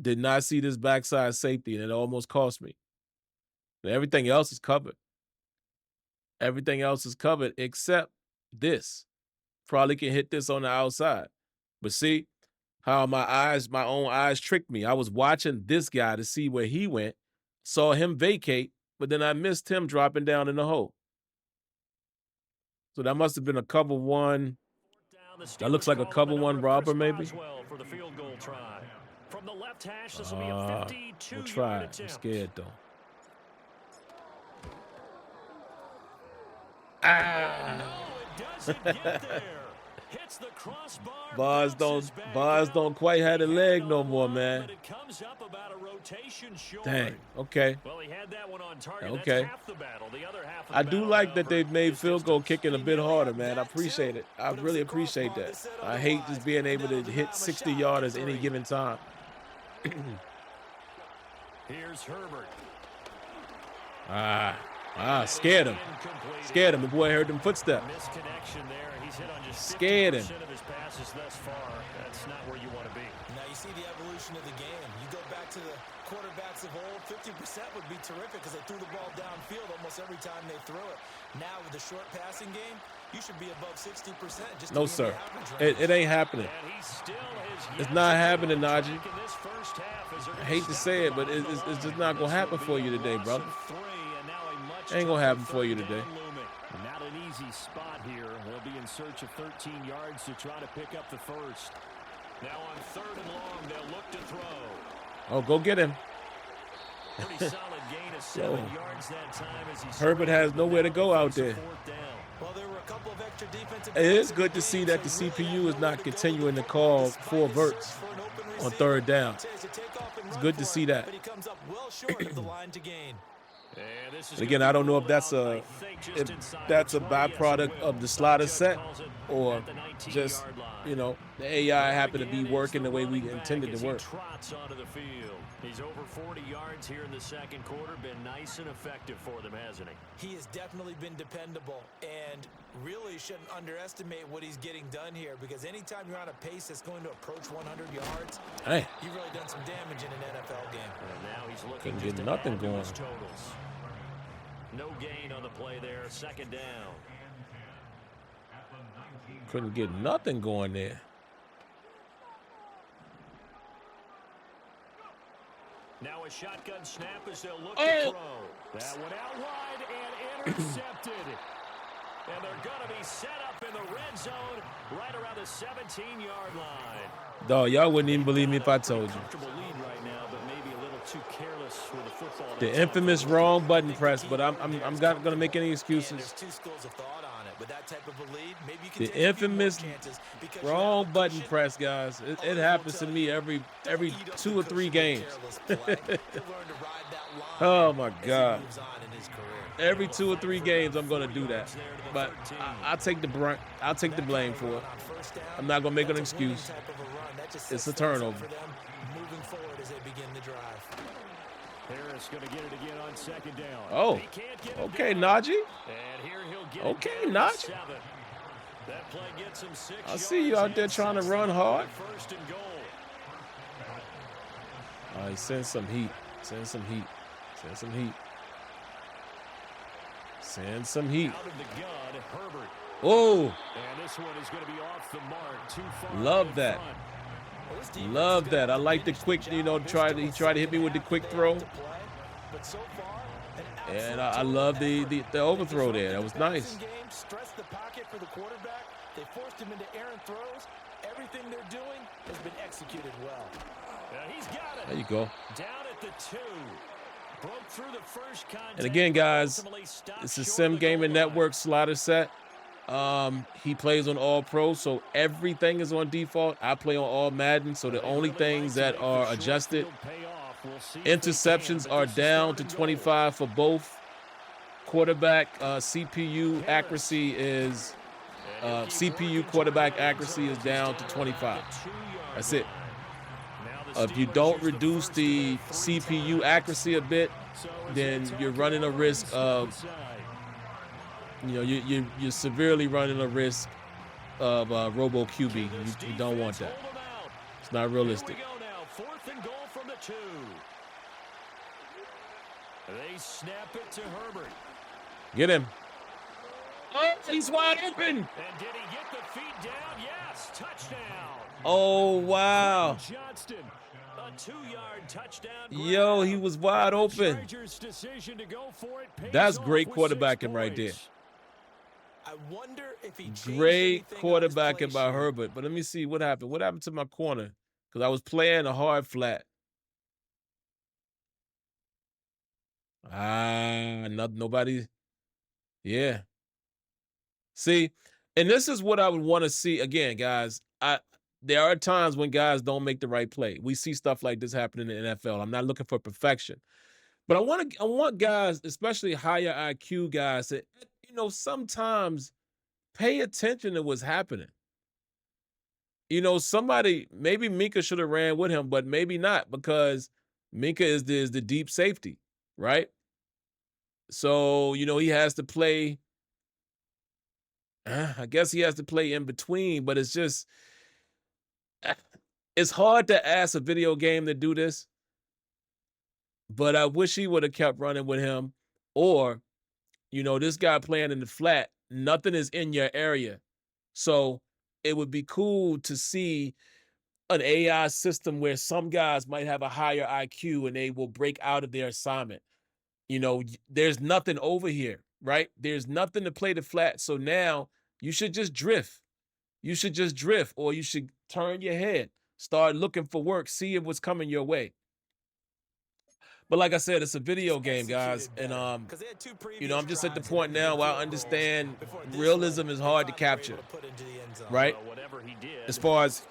Did not see this backside safety, and it almost cost me. Everything else is covered. Everything else is covered except this. Probably can hit this on the outside. But see how my own eyes tricked me. I was watching this guy to see where he went, saw him vacate, but then I missed him dropping down in the hole. So that must have been a cover one. That looks like a cover one robber, maybe. For the field goal try. From the left hash, this will be a 52 we'll try it. I'm scared, though. Bars don't quite have the leg no more, man. Dang. Okay. Okay. I do like that they've made field goal kicking a bit harder, man. I appreciate it. I really appreciate that. I hate just being able to hit 60-yarders any given time. Here's Herbert. Scared him. Scared him. The boy heard them footsteps. Misconnection there. He's hit on just scared him. of his passes thus far. That's not where you want to be. Now you see the evolution of the game. You go back to the quarterbacks of old, 50% would be terrific because they threw the ball downfield almost every time they threw it. Now with the short passing game, you should be above 60%. Just no, sir. It ain't happening. It's not happening, Najee. I hate to say it, but it's just not going to happen for you today, brother. Ain't going to happen for you today. Not an easy spot here. They'll be in search of 13 yards to try to pick up the first. Now on third and long, they'll look to throw. Oh, go get him. Pretty solid gain of 7 yards that time as he Herbert has nowhere to go out there. Well, there were a couple of extra defensive. It is good to see that the CPU is not continuing to call 4 verts on third down. It's good to see that. But he comes up well short of the line to gain. And again, I don't know if that's a byproduct of the slider set or just, you know, the AI happened to be working the way we intended to work. He's over 40 yards here in the second quarter. Been nice and effective for them, hasn't he? He has definitely been dependable, and really shouldn't underestimate what he's getting done here, because anytime you're on a pace that's going to approach 100 yards, hey, you've really done some damage in an NFL game. And now he's looking couldn't get nothing going. Totals. No gain on the play there. Second down. Couldn't get nothing going there. Now a shotgun snap as they'll look to throw. That went out wide and intercepted. And they're going to be set up in the red zone right around the 17-yard line. Dog, y'all wouldn't even believe me if I told you. Comfortable lead right now, but maybe a little too careless with the football. The infamous wrong button press, but I'm not going to make any excuses. There's two schools of thought on it. With that type of a lead, maybe you can The take a few more infamous chances because wrong button press, guys. It happens to me every 2 or 3 games. Oh my God. Every 2 or 3 games, I'm going to do that. But I'll take the blame for it. I'm not going to make an excuse. It's a turnover. Moving forward as they begin the drive. Harris going to get it again on second down. Oh, okay, Najee. And here he'll get Okay, it Najee. That play gets him 6 I see you out there trying to run hard. First and goal. All right, send some heat. Send some heat. Send some heat. Send some heat. Out of the gun, Herbert. Oh, And this one is going to be off the mark. Too far. love that. Love that. I like the quick, you know, he tried to hit me with the quick throw. And I love the overthrow there. That was nice. Stress the pocket for the quarterback. They forced him into errant throws. Everything they're doing has been executed well. He's got it. There you go. Down at the 2. Broke through the first contact. And again, guys, it's a Sim Gaming Network slider set. He plays on All Pro, so everything is on default. I play on All Madden, so the only things that are adjusted, interceptions are down to 25 for both. Quarterback CPU accuracy is quarterback accuracy is down to 25. That's it. If you don't reduce the CPU accuracy a bit, then you're running a risk of, you know, you're severely running a risk of Robo QB. You don't want that. It's not realistic. Here we go now. 4th and goal from the 2. They snap it to Herbert. Get him. Oh, he's wide open. And did he get the feet down? Yes, touchdown. Oh, wow. Johnston, a 2-yard touchdown. Yo, he was wide open. Chargers' decision to go for it pays That's off great with 6 quarterbacking right there. points. I wonder if he changed Great anything on his play quarterbacking by sheet. Herbert. But let me see what happened. What happened to my corner? Because I was playing a hard flat. Nobody. Yeah. See, and this is what I would want to see again, guys. There are times when guys don't make the right play. We see stuff like this happening in the NFL. I'm not looking for perfection, but I want guys, especially higher IQ guys, that, you know, sometimes pay attention to what's happening. You know, maybe Minka should have ran with him, but maybe not, because Minka is the deep safety, right? So, you know, he has to play. I guess he has to play in between, but it's just, it's hard to ask a video game to do this. But I wish he would have kept running with him. Or, you know, this guy playing in the flat, nothing is in your area. So it would be cool to see an AI system where some guys might have a higher IQ and they will break out of their assignment. You know, there's nothing over here, right? There's nothing to play the flat. So now you should just drift. You should just drift, or you should turn your head, start looking for work, see what's coming your way. But like I said, it's a video game, guys. And, you know, I'm just at the point now where I understand realism is hard to capture, right? As far as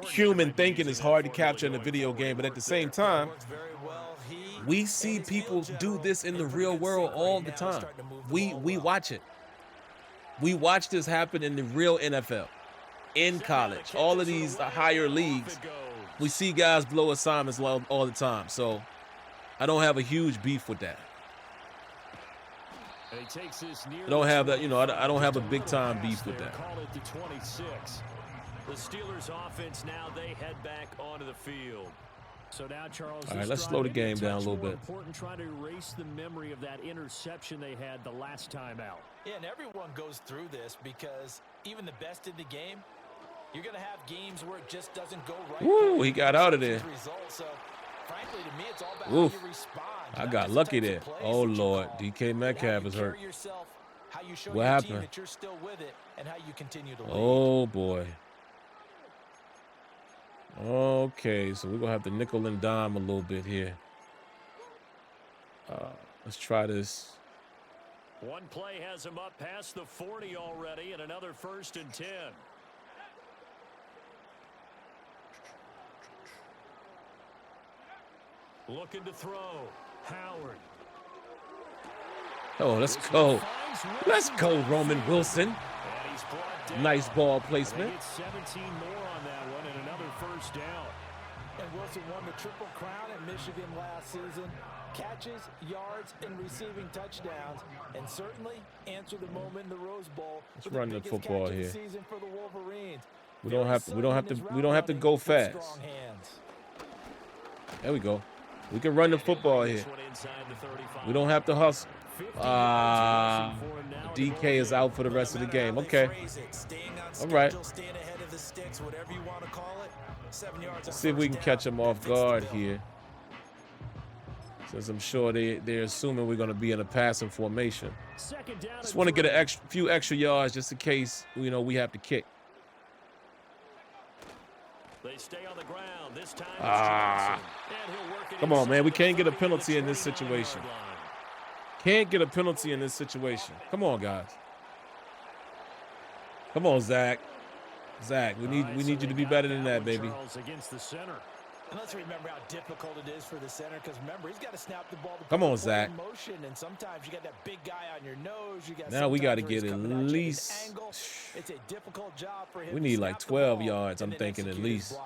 human thinking is hard to capture in a video game. But at the same time, We see people do this in the real world all the time. We watch it. We watch this happen in the real NFL, in college, all of these higher leagues. We see guys blow assignments all the time. So I don't have a huge beef with that. I don't have that, I don't have a big time beef with that. The Steelers offense now, they head back onto the field. So now, Charles, all right, let's slow the game down a little bit. Important trying to erase the memory of that interception they had the last time out. Yeah, and everyone goes through this because even the best in the game, you're going to have games where it just doesn't go right. Ooh, he got out of there. So, frankly, to me, it's all about Oof. how you respond. I got lucky there. Oh, Lord. DK Metcalf is hurt. What happened? That you're still with it and how you continue to lead. Oh, boy. Okay, so we're going to have to nickel and dime a little bit here. Let's try this. One play has him up past the 40 already, and another 1st and 10. Looking to throw. Howard. Oh, let's go. Let's go, Roman Wilson. Nice ball placement. 17 more on that one and another 1st down. And Wilson won the Triple Crown at Michigan last season. Catches, yards, and receiving touchdowns, and certainly answered the moment in the Rose Bowl. Let's run the football here. For the Wolverines. We don't have to go fast. There we go. We can run the football here. We don't have to hustle. DK is out for the rest of the game. Okay. All right. Let's see if we can catch them off guard here. Since I'm sure they're assuming we're going to be in a passing formation. Just want to get a few extra yards just in case, we have to kick. They stay on the ground. This time come on, man. We can't get a penalty in this situation. Can't get a penalty in this situation. Come on, guys. Come on, Zach. Zach, we need you to be better than that, baby. Against the center. And let's remember how difficult it is for the center, because remember, he's got to snap the ball. Come on, Zach. Motion, and sometimes you got that big guy on your nose. Now we got to get at least. It's a difficult job for him. We need like 12 yards, I'm thinking, at least,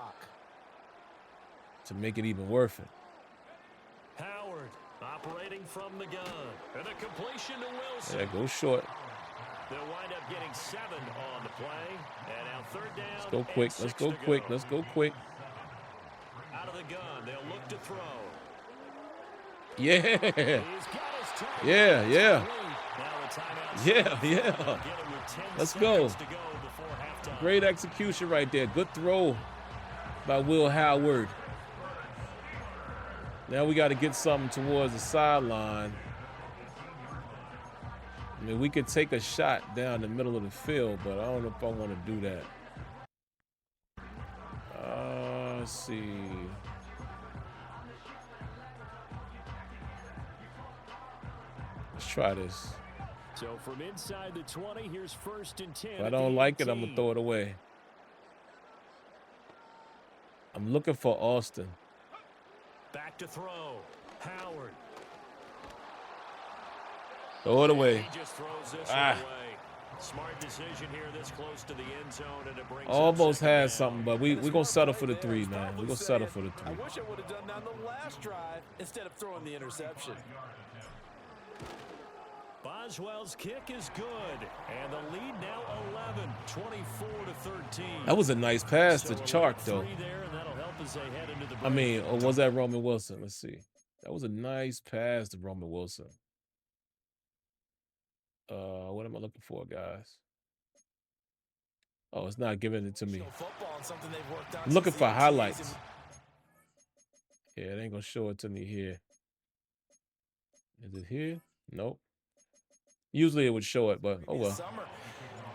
to make it even worth it. Howard operating from the gun. And a completion to Wilson. Yeah, go short. They'll wind up getting 7 on the play. And now 3rd down. Let's go quick. Let's go quick. Let's go quick. Out of the gun, they'll look to throw. Yeah. Yeah. Let's go. Great execution right there. Good throw by Will Howard. Now we got to get something towards the sideline. I mean, we could take a shot down the middle of the field, but I don't know if I want to do that. Let's see. Let's try this. So from inside the 20, here's 1st and 10. If I don't like it, I'm going to throw it away. I'm looking for Austin. Back to throw. Howard. Throw it away. He just throws this away. Smart decision here this close to the end zone, and it brings almost had something, but we're going to settle for the 3, man. We're going to settle for the 3. I wish I would have done that on the last drive instead of throwing the interception. Boswell's kick is good, and the lead now 11, 24-13. That was a nice pass to Chark, though. I mean, or was that Roman Wilson? Let's see. That was a nice pass to Roman Wilson. What am I looking for, guys? Oh, it's not giving it to me. I'm looking for highlights. Yeah, it ain't gonna show it to me here. Is it here? Nope. Usually it would show it, but oh well.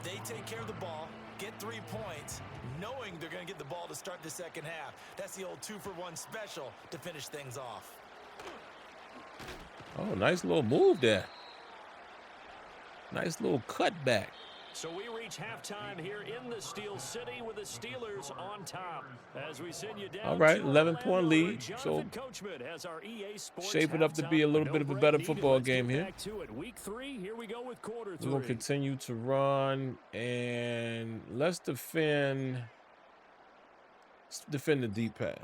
They take care of the ball, get 3 points, knowing they're going to get the ball to start the second half. That's the old 2-for-1 special to finish things off. Oh, nice little move there. Nice little cutback. So we reach halftime here in the Steel City with the Steelers on top. As we send you down. All right, 11-point lead. So shaping up to be a little bit of a better football game here. Week 3, here we go with quarter 3. We're going to continue to run, and let's defend the deep pass.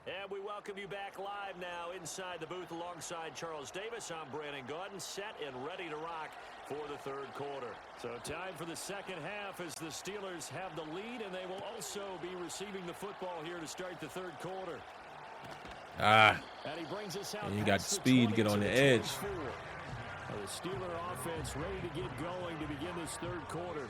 And we welcome you back live now inside the booth alongside Charles Davis. I'm Brandon Gaudin, set and ready to rock for the third quarter. So time for the second half as the Steelers have the lead, and they will also be receiving the football here to start the third quarter. And he brings us out. And you got speed to get on the edge. The Steeler offense ready to get going to begin this third quarter.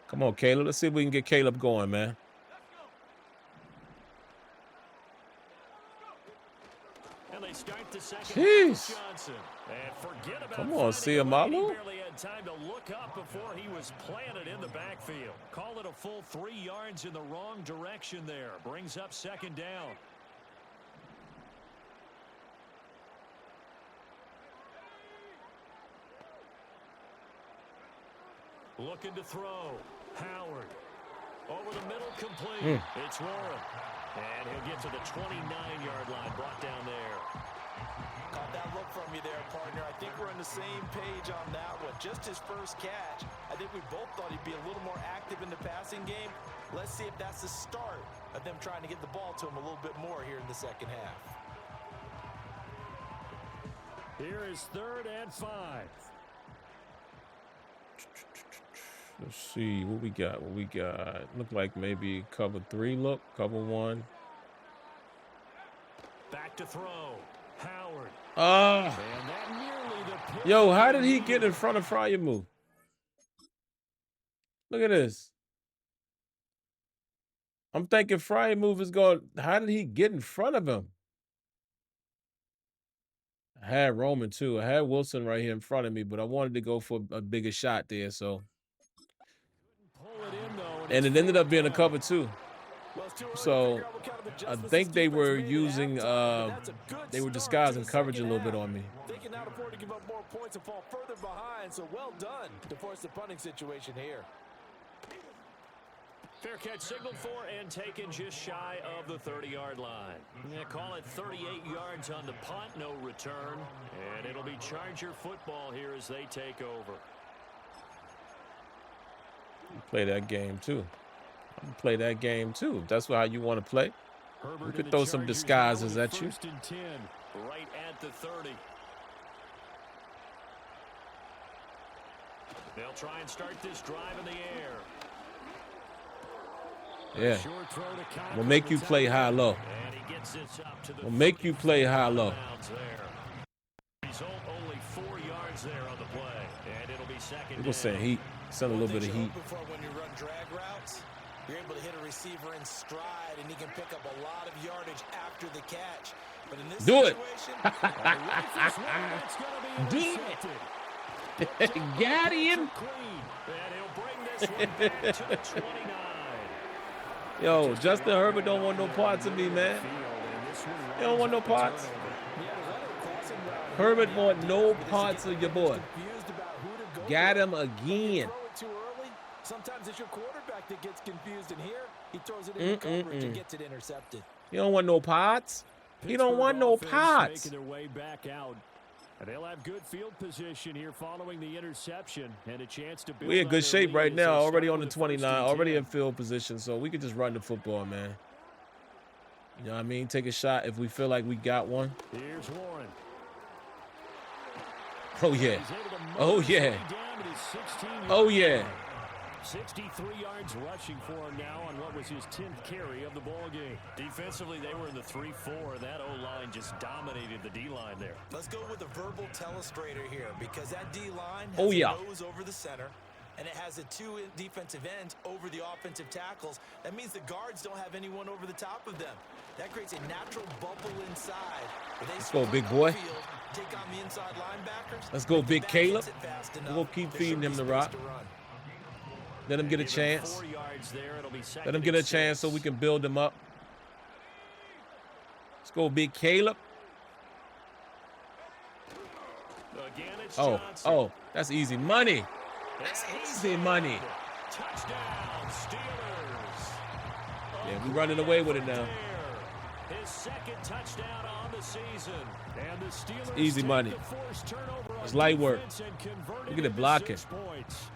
Come on, Caleb. Let's see if we can get Caleb going, man. And they start the second. Jeez. And forget about come on, SimFBall. He barely had time to look up before he was planted in the backfield. Call it a full 3 yards in the wrong direction there. Brings up second down. Looking to throw. Howard. Over the middle, complete. It's Warren. And he'll get to the 29-yard line, brought down there. Caught that look from you there, partner. I think we're on the same page on that one. Just his first catch. I think we both thought he'd be a little more active in the passing game. Let's see if that's the start of them trying to get the ball to him a little bit more here in the second half. Here is 3rd and 5. Let's see what we got. Look like maybe cover 3. Look, cover 1. Back to throw. Howard. Yo, how did he get in front of Fryermuth? Look at this. I'm thinking Fryermuth is going. How did he get in front of him? I had Roman too. I had Wilson right here in front of me, but I wanted to go for a bigger shot there, so. And it ended up being a cover 2. So I think they were using, they were disguising coverage a little bit on me. They can now afford to give up more points and fall further behind, so well done to force the punting situation here. Fair catch signaled for and taken just shy of the 30-yard line. Yeah, call it 38 yards on the punt, no return. And it'll be Charger football here as they take over. Play that game too. Play that game too. If that's how you want to play. We could throw some disguises at you. 1st and 10, right at the 30. They'll try and start this drive in the air. Yeah. We'll make you play high-low. We'll make you play high-low. Result only 4 yards there on the play, and it'll be second. We're gonna send heat. Send a little bit of heat. When you run drag routes, you're able to hit a receiver in stride, and he can pick up a lot of yardage after the catch. But in this situation, do it. Got him. Yo, Justin Herbert don't want no parts of me, man. He don't want no parts. Herbert want no parts of your boy. Got him again. Sometimes it's your quarterback that gets confused, and here he throws it in coverage and gets it intercepted. You don't want no parts. He don't want no parts. Making their way back out. And they'll have good field position here following the interception and a chance to build. We're in good shape right now, already on the 29, already in field position, so we could just run the football, man. You know what I mean? Take a shot if we feel like we got one. Here's Warren. Oh, yeah. Oh, yeah. Oh, yeah. 63 yards rushing for him now on what was his 10th carry of the ball game. Defensively, they were in the 3-4. That O-line just dominated the D-line there. Let's go with a verbal telestrator here because that D-line has a nose over the center, and it has a 2 defensive ends over the offensive tackles. That means the guards don't have anyone over the top of them. That creates a natural bubble inside. Let's go, big boy. Take on the inside linebackers. Let's go, big Caleb. We'll keep feeding him the rock. Let him get a chance. Let him get a chance so we can build him up. go, big Caleb. Again, it's Oh, Johnson. oh, that's easy money. That's easy money. Touchdown, Steelers. Yeah, we running away with it now. His second touchdown on the season. And the Steelers Easy take money. the forced turnover It's on light work. defense and convert Look it at the into blocking. 6 points.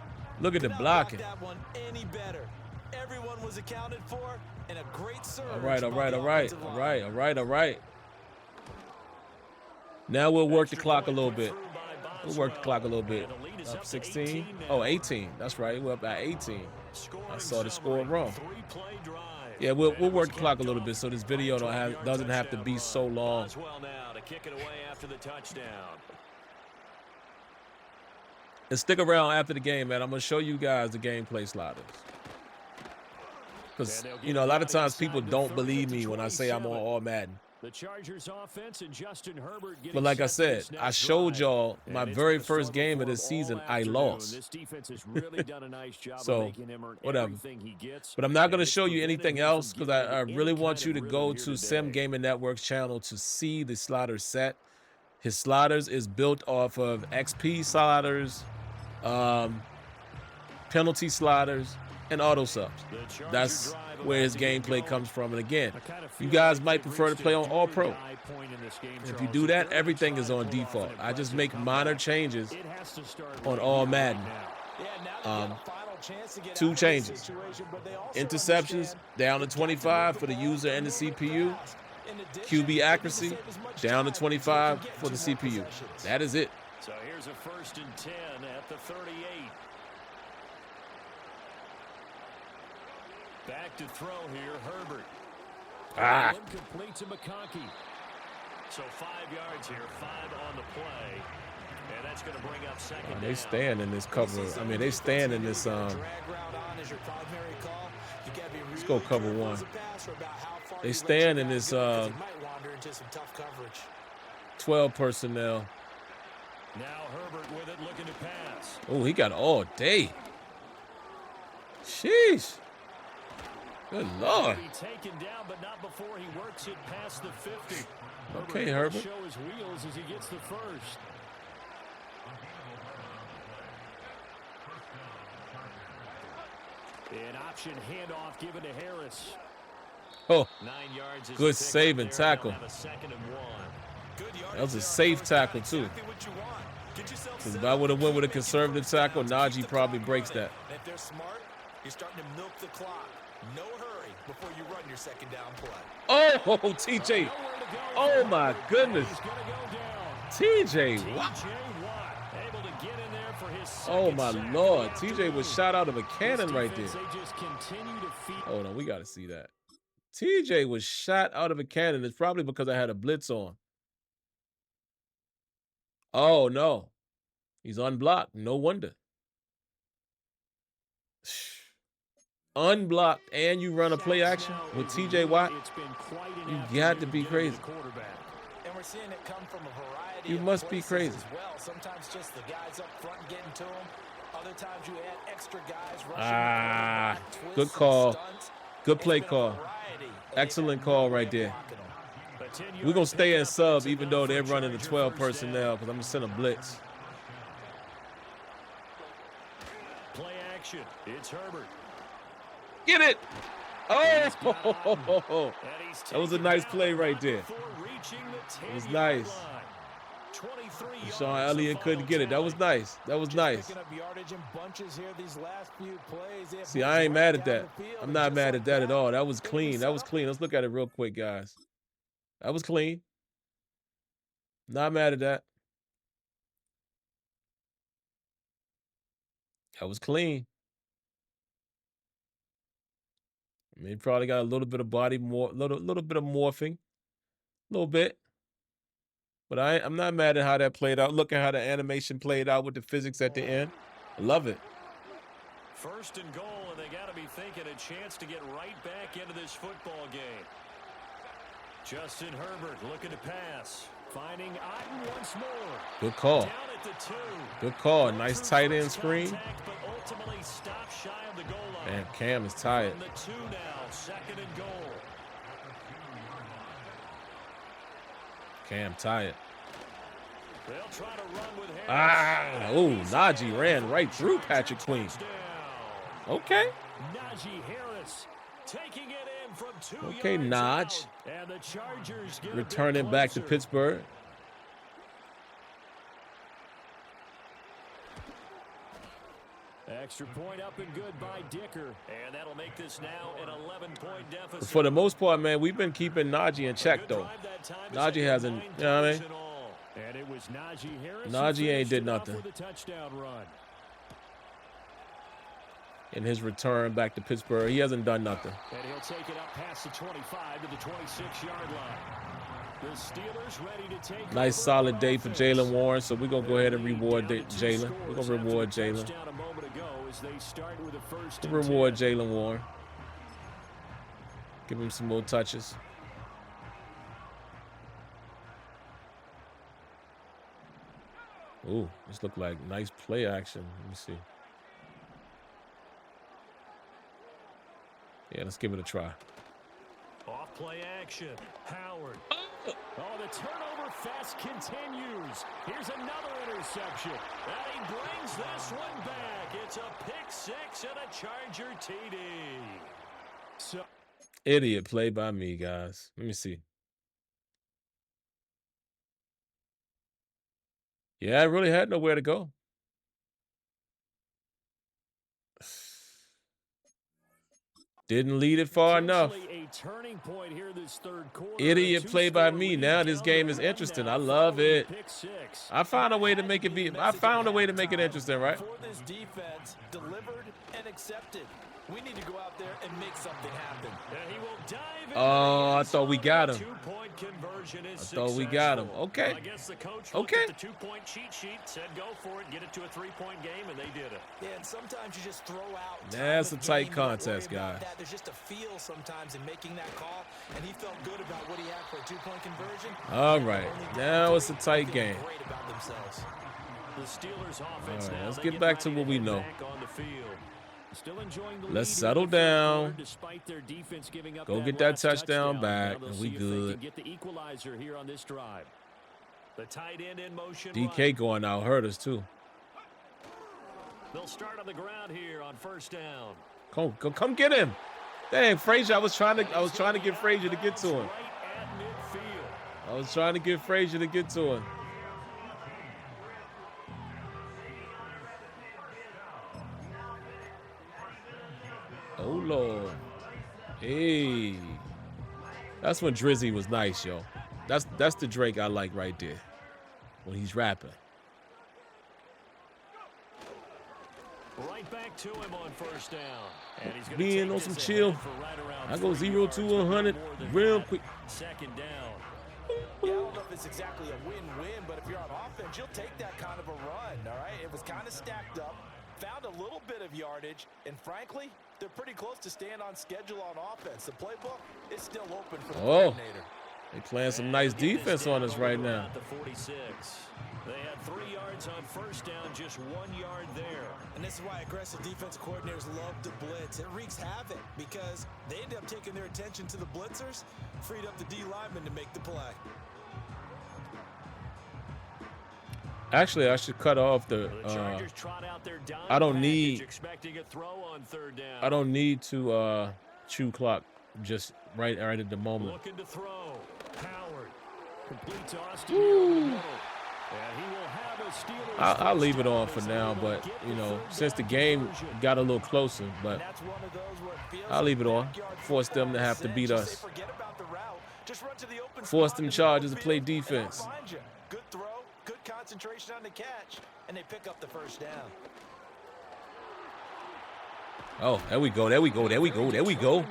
Look at the Could not blocking. block that one any better. Everyone was accounted for, and a great serve. All right, all right, all right, all right, all right, all right. Now we'll work the clock a little bit. We'll work the clock a little bit. Up 16. Oh, 18. That's right. We're up at 18. I saw the score wrong. Yeah, we'll work the clock a little bit so this video doesn't have to be so long. Now to kick it away after the touchdown. And stick around after the game, man. I'm going to show you guys the gameplay sliders. Because, you know, a lot of times people don't believe me when I say I'm on All Madden. The Chargers offense and Justin Herbert But like I said, I showed y'all my very first game of this season, I lost. This defense has really done a nice job So, of making him earn whatever. everything he gets. But I'm not going to And show you it's anything prevented him else from because I getting really any want kind you of to rhythm go here to today. Sim Gaming Network's channel to see the slider set. His sliders is built off of XP sliders, penalty sliders, and auto subs. That's where his gameplay comes from. And again, you guys might prefer to play on All Pro. And if you do that, everything is on default. I just make minor changes on All Madden. 2 changes. Interceptions down to 25 for the user and the CPU. QB accuracy down to 25 for the CPU. That is it. So here's a 1st and 10 at the 38. Back to throw here, Herbert. Ah. Incomplete to McConkey. So 5 yards here, 5 on the play. And that's going to bring up second down. They stand in this cover. I mean, they stand in this. Let's go cover 1. They stand in this 12 personnel. Now Herbert with it, looking to pass. Oh, he got all day. Sheesh. Good Lord. Be taken down, but not before he works it past the 50. Okay, Herbert. Show his wheels as he gets the first. An option handoff given to Harris. Oh, 9 yards. good save and tackle. Have a 2nd and 1. That was a safe tackle, too. Because if I would have went with a conservative tackle, Najee probably breaks that. If they're smart, you're starting to milk the clock. No hurry before you run your 2nd down play. Oh, TJ. Oh, my goodness. TJ, what? Able to get in there for his Oh, my Lord. second TJ was shot out of a cannon right defense, there. they just continue to feed. Hold on, we got to see that. TJ was shot out of a cannon. It's probably because I had a blitz on. Oh, no. He's unblocked. No wonder. Unblocked and you run a play action with TJ Watt. You got to be crazy. And we're seeing it come from a variety You of must be places crazy. as well. Sometimes just the guys up front getting to him. Other times you add extra guys rushing. Ah, the quarterback, good twists call. and stunts. Good play It's been a call. variety of Excellent different call right ways there. of blocking them. We're going to stay in sub even though they're running the 12 personnel because I'm going to send a blitz. Play action. It's Herbert. Get it! Oh! That was a nice play right there. It was nice. Sean Elliott couldn't get it. That was nice. That was nice. Picking up yardage in bunches here these last few plays. They have See, moved I ain't right mad at down that. the field, I'm and not just mad like at that at all. That was they clean. can That was set up. clean. Let's look at it real quick, guys. That was clean. Not mad at that. That was clean. I mean, he probably got a little bit of body more, little bit of morphing, a little bit. But I'm not mad at how that played out. Look at how the animation played out with the physics at the end. I love it. 1st and goal, and they got to be thinking a chance to get right back into this football game. Justin Herbert looking to pass. Finding Otten once more. Good call. Down at the 2. Good call. Nice tight end screen. Contact, but ultimately stopped shy of the goal line. Man, Cam is tired. From the 2 now, 2nd and goal. Okay, I'm tired. They'll try to run with Harris. Ah, oh, Najee ran right through Patrick Queen. Okay. Najee Harris taking it in from 2 Okay, yards Naj. out. And the Chargers get Returning back to Pittsburgh. Extra point up and good by Dicker. And that'll make this now an 11-point deficit. For the most part, man, we've been keeping Najee in check, though. Najee hasn't, you know what I mean? And it was Najee Harris. Najee ain't did nothing. With a touchdown run. In his return back to Pittsburgh, he hasn't done nothing. And he'll take it up past the 25 to the 26-yard line. The Steelers ready to take Nice solid day for Jaylen Warren, so we're going to go ahead and reward Jaylen. We're going to reward Jaylen. Reward Jaylen Warren. Give him some more touches. Ooh, this looked like nice play action. Let me see. Yeah, let's give it a try. Off play action. Howard. Oh, the turnover fest continues. Here's another interception. And he brings this one back. It's a pick six and a Charger TD. So, Idiot play by me, guys. Let me see. Yeah, I really had nowhere to go. Didn't lead it far enough. a turning point here this third quarter. Idiot play by me. Now this game is interesting. I love it. I found a way to make it be. I found a way to make it interesting, right? For this defense, delivered and accepted. We need to go out there and make something happen. And he will dive Oh, I thought we got him. Two-point conversion is I thought we got him. Okay. Well, I guess the coach looked Okay. at the two-point cheat sheet, said go for it, get it to a three-point game, and they did it. Yeah, and sometimes you just throw out. That's time a of tight game. You don't worry contest, about guys. that. There's just a feel sometimes in making that call, and he felt good about what he had for a two-point conversion. All right. Now it's a tight game. Great about themselves. The Steelers offense All right, now, let's they get back to ready what we know. back on the field. Still enjoying the Let's lead settle in the third down. quarter, despite their defense giving up Go get that last touchdown back, Now they'll and we see if they good. can get the equalizer here on this drive. The tight end in motion. DK going out hurt us too. They'll start on the ground here on first down. Come get him. Dang, Frazier, I was trying to get Frazier to get to him. Right at midfield. I was trying to get Frazier to get to him. Oh, Lord. Hey. That's when Drizzy was nice, yo. That's the Drake I like right there. When he's rapping. Right back to him on first down. And he's gonna Being take on some this chill. ahead for right around I go 3 0 yards, to but not 100 more than real that. quick. Second down. Yeah, I don't know if it's exactly a win-win, but if you're on offense, you'll take that kind of a run, all right? It was kind of stacked up, found a little bit of yardage, and frankly, they're pretty close to staying on schedule on offense. The playbook is still open for the coordinator. They playing some nice defense on us right now. At the 46. They had 3 yards on first down, just 1 yard there. And this is why aggressive defense coordinators love to blitz. It wreaks havoc because they end up taking their attention to the blitzers, freed up the D lineman to make the play. Actually, I should cut off the. The Chargers trot out their dime I don't package, need. expecting a throw on third down. I don't need to chew clock just right at the moment. Looking to throw. Howard completes Austin here over the middle. And he will have a Steelers I'll leave it on touchdown for as they now, will but get you the know, third since the down game conversion. got a little closer, but That's one of those where it feels I'll leave it on. backyard Force them to football have to in a beat sense. us. Just say forget about the route. Just run to the open Force spot them in the Chargers to open play field, and they'll defense. find you. Good throw, good concentration on the catch, and they pick up the first down. Oh, there we go, there we go, there we go, there we go.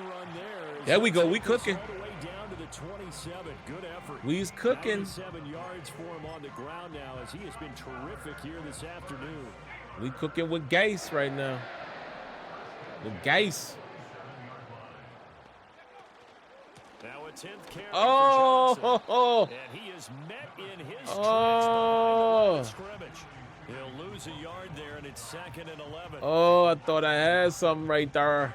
There we go, we cooking. All the way down to the 27. Good effort. We's cooking. 97 yards for him on the ground now as he has been terrific here this afternoon. We cooking with Gase right now. With Gase. Now a 10th carry Oh, for ho, Johnson. ho. And he is met in his tracks Oh. behind the line of scrimmage. He'll lose a yard there, and it's 2nd and 11. Oh, I thought I had something right there.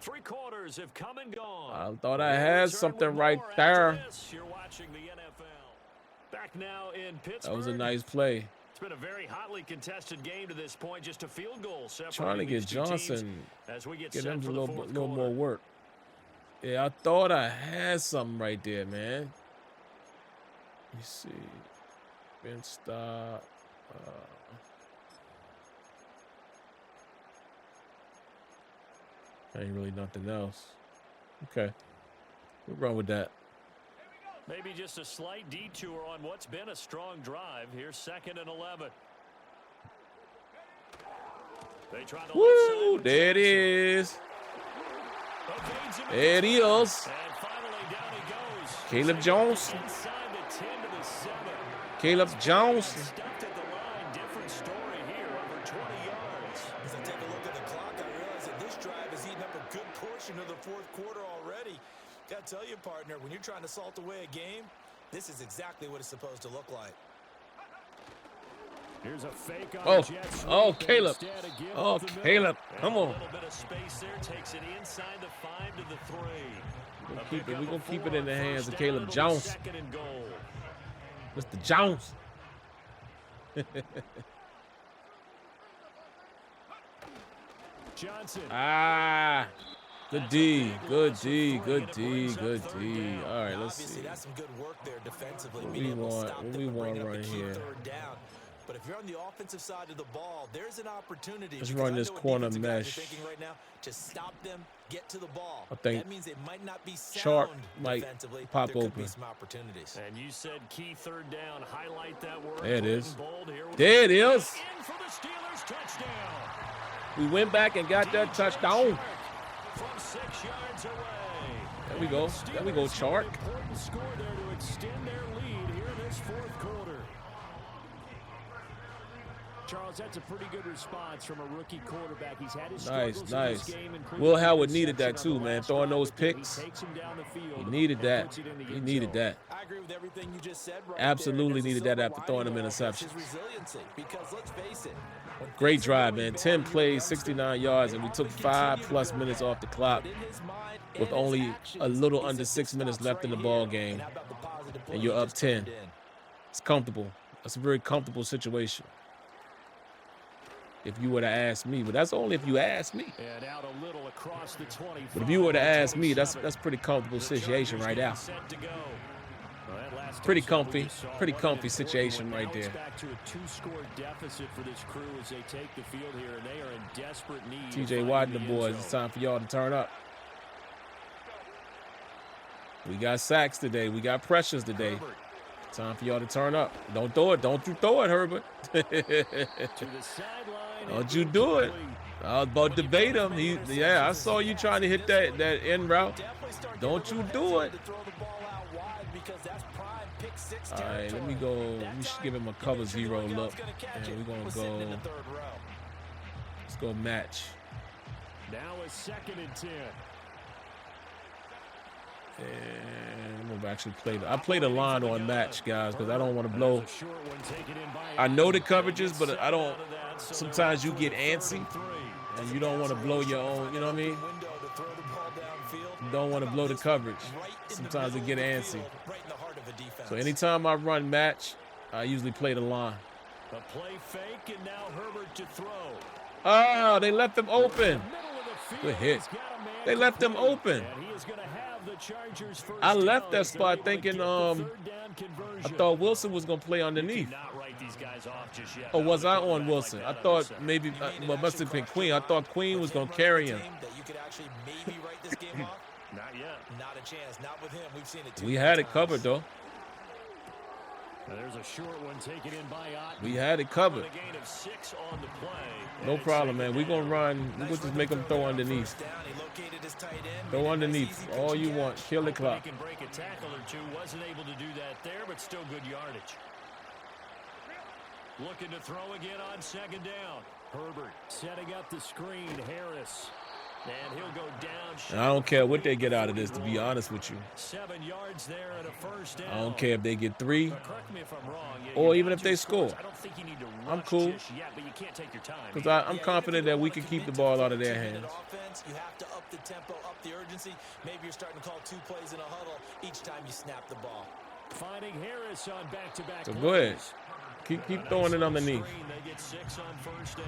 3 quarters Steelers have come and gone. I thought I had something right there. You're watching the NFL. Back now in Pittsburgh. That was a nice play. It's been a very hotly contested game to this point. Just a field goal separating Trying to get these two teams Johnson, as we get get set him for a the little fourth more quarter. work. Yeah, I thought I had something right there, man. Let me see. Bench stop. Ain't really nothing else. Okay. We'll run with that. Maybe just a slight detour on what's been a strong drive. Here's 2nd and 11. They try the Woo! There it is. There it is. And finally down he goes. Caleb Jones. Inside the 10 to the 7. Caleb Jones. Stopped at the line. Different story here. Over 20 yards. As I take a look at the clock, I realize that this drive has eaten up a good portion of the fourth quarter already. Got to tell you, partner, when you're trying to salt away a game, this is exactly what it's supposed to look like. Here's a fake on Oh, jet sweep, oh, and Caleb. instead a give Oh, up the middle. Caleb. And Come a on. little bit of space there takes it inside the 5 to the 3. We're A pickup going to of keep it 4 in the on hands first of down. Caleb It'll be Jones. 2nd and goal. Mr. Jones. Johnson. Ah. Good D. Good D. Good D. Good D. All right, let's Obviously, see. that's some good work there defensively. What being we able to want- stop what them we and want bring up a right key here? third down. But if you're on the offensive side of the ball, there's an opportunity. Let's because run I this know what corner defensive guys are mesh. thinking right now, to stop them, get to the ball. I think that means it might not be sound Sharp might defensively. pop there could open. be some opportunities. And you said key third down. Highlight that word. There it Put is. in bold here. There it is. In for the Steelers touchdown. We went back and got that touchdown. From 6 yards away. There we go. There we go, Chark. Important score there to extend their lead here in this fourth quarter. Charles, that's a pretty good response from a rookie quarterback. He's had his struggles in Nice. this game, including Will the Howard needed that interception on too, the man. last Throwing drive, those but then picks. He takes him down the field. He needed and that. puts it in the He end needed zone. that. I agree with everything you just said right Absolutely there. needed That's that the after silver throwing them lining of all this interceptions. is resiliency, because let's face it, when Great things are drive, going man. bad, 10 you plays, have to 69 stop. yards, They and we often took continue 5+ to go minutes bad, off the clock but in his mind with and his only actions, a little he under says, 6 minutes "Stops left in the right ball here." game, And how about the positive play and you're he up just 10. turned in? It's comfortable. That's a very comfortable situation. If you were to ask me, but that's only if you ask me. And out a little across the 25. But if you were to ask me, that's 27. pretty comfortable The situation Chargers right getting now. set to go. Well, that last Pretty touchdown we comfy. just saw Pretty wasn't comfy important situation one. right Now it's there. back to a 2-score deficit for this crew as they take the field here, and they are in desperate need. TJ of Watt and the finding boys, end it's zone. time for y'all to turn up. We got sacks today. We got pressures today. Herbert Time for y'all to turn up. Don't throw it. Don't you throw it, Herbert. to the sideline. Don't you do it. I was about to debate him. Yeah, I saw you trying to hit that end route. Definitely start Don't getting you the do red it. zone to throw the ball out wide, because that's prime pick six All right, let me territory. go. That We should time, give him a you cover make sure the 0 lookout's look. gonna catch And it. we're going Was to sitting in the go. third row. Let's go match. Now a 2nd and 10. And I'm gonna actually play I play the line on match, guys, because I don't want to blow. That's a short one taken in by I know the Adams. coverages, but I don't. Sometimes you get antsy, and you don't want to blow your own. You know what I mean? Window to throw the ball downfield. You don't want to How blow about the this coverage. one? Right in the Sometimes it middle get of the antsy. field, right in the heart of a defense. So anytime I run match, I usually play the line. A play fake, and now Herbert to throw. Oh, they left them open. Middle of the field, Good hit. he's got a man They left them complete, open. and he is gonna have the Chargers first I left down that as they're spot able to thinking, get the third down I conversion. thought Wilson was gonna play underneath. Cannot write these guys off just yet. Or was I Not with a on quarterback Wilson? like I that thought on the maybe, You need an well, must action have been cross Queen. I your thought line, Queen but was him gonna running carry the him. game that you could actually maybe write this game off. Not yet. Not a chance. Not with him. We've seen it too We many had it times. covered though. Now there's a short one taken in by Ott. We had it covered. With a gain of 6 on the play. No And it's problem, second man. We're gonna down. run. We're gonna just make them throw underneath. First down, he located his tight end, Throw made a nice, underneath. easy All pitch you and want. catch. Kill the Hoping clock. he can break a tackle or two. Wasn't able to do that there, but still good yardage. Looking to throw again on 2nd down. Herbert setting up the screen. Harris And he'll go down. And I don't care what they get out of this, to be honest with you. 7 yards there and a first down. I don't care if they get 3 But correct me if I'm wrong. or even if they score. I don't think you need to I'm rush cool. just yet, but you can't take your time. Because I'm confident that we can keep the ball out of their hands. Offense, you have to up the tempo, up the urgency. Maybe you're starting to call 2 plays in a huddle each time you snap the ball. Finding Harris on back-to-back So go ahead. Keep throwing it underneath. They get 6 on first down.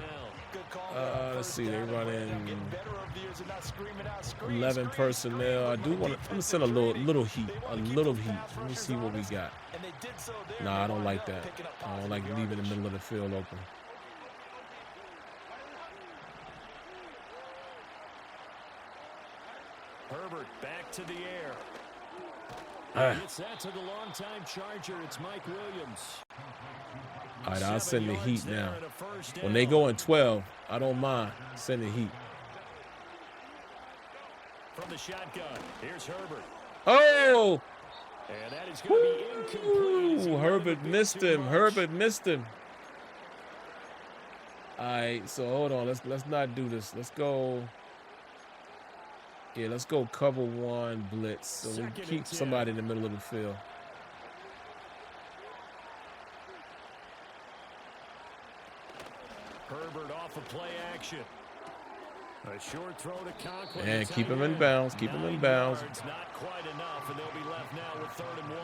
Good call. Let's see. They're running Getting better over the years and not screaming out, 11 personnel. I do want to. I'm gonna send a little heat. A little heat. Let me see what we got. And they did so there. Nah, I don't like that. I don't like leaving the middle of the field open. Herbert back to the air. Gets that to the longtime Charger. It's Mike Williams. All right, I'll send the 7 heat yards there now. and a first When they down. go in 12, I don't mind sending heat. From the shotgun, here's Herbert. Oh! And that is going to be incomplete. as he Ooh, ran Herbert a bit missed too him. much. Herbert missed him. All right, so hold on. Let's not do this. Let's go. Yeah, let's go cover 1 blitz. So we Second and keep 10. somebody in the middle of the field. Herbert off of play action. A short throw to Conklin. And It's keep out him in there. bounds. Keep him in 9 bounds. yards, not quite enough, and they'll be left now with 3rd and 1.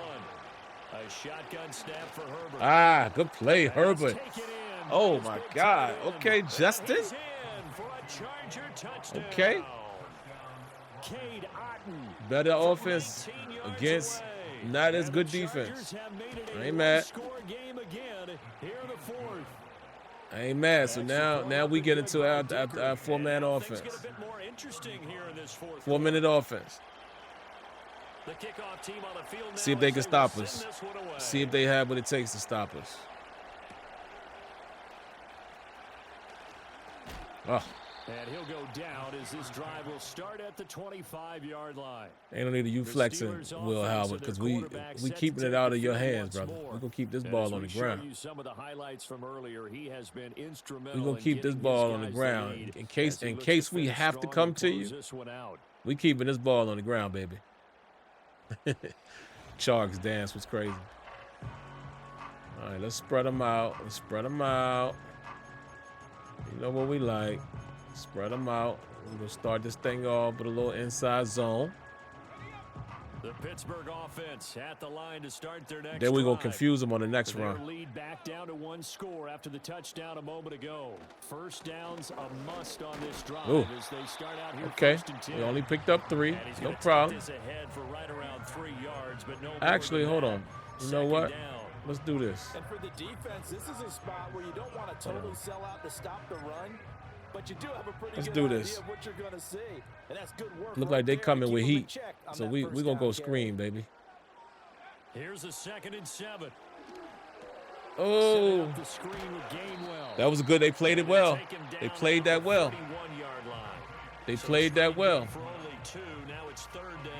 A shotgun snap for Herbert. Ah, good play, That's Herbert. taken in. Oh, That's my been God. taken in. Okay, Justin. He's in for a Charger touchdown. Okay. Cade Otton Better from offense 19 yards against away. not as And good the defense. Chargers have made it I a ain't mad. one-score game again here in the 4th. I ain't mad. So now we get into our 4-man Things offense. get a bit more interesting here in this 4th 4-minute offense. The kickoff team on the field now See if they as can will stop send us. this one away. See if they have what it takes to stop us. Oh, And he'll go down as this drive will start at the 25-yard line. ain't no need of you The flexing, Steelers' Will offense Howard, and because their quarterback we set keeping to it take out the of your field hands, once brother. more. We're going to keep this And ball as on the we showed ground. you some of the highlights from earlier, he has been instrumental. We're going to in keep this getting ball his on the guys ground. lead In as he looks case to we finish have to strong come and to close you, this one out. we keeping this ball on the ground, baby. Charg's dance was crazy. All right, let's spread them out. Let's spread them out. You know what we like. Spread them out. We're going to start this thing off with a little inside zone. The Pittsburgh offense at the line to start their next Then we're going to drive. confuse them on the next Their run. lead back down to 1 score after the touchdown a moment ago. First downs a must on this drive Ooh. as they start out here Okay, 1st and 10. we only picked up 3. And he's No gonna take problem. this ahead for right around 3 yards, but no more Actually, than hold that. on. You know Second what? down. Let's do this. And for the defense, this is a spot where you don't want to totally sell out to stop the run, but you do have a pretty Let's good do idea this. of what you're going to see. And that's good work. Look right like they there to coming keep with them in heat. check on So that we're first going to down go carry. screen, baby. Here's a 2nd and 7. Oh, Setting up the screen with Gainwell. that was good. They played it well. They played that well. 31-yard line. They So played that screen well. for only 2. Now it's 3rd down.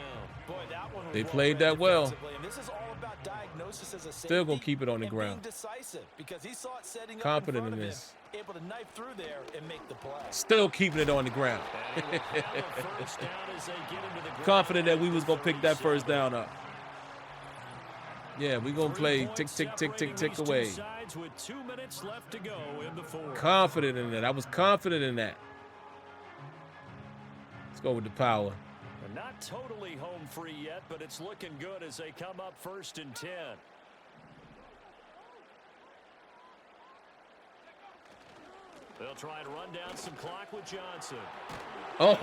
Boy, that one was They well played read that well. defensively, and this is all about diagnosis as a Still gonna safety keep it on the and ground. being decisive because he saw it setting up Confident in in front of this. him, able to knife through there and make the play. Still keeping it on the ground. And he will have a first down as they get into the ground Confident that we at was the going to pick that 37. first down up. Yeah, we going to 3 play points tick, tick, tick, tick, separating tick these two away. sides with 2 minutes left to go in the 4th. Confident in that. I was confident in that. Let's go with the power. And not totally home free yet, but it's looking good as they come up 1st and 10. They'll try and run down some clock with Johnson. Oh,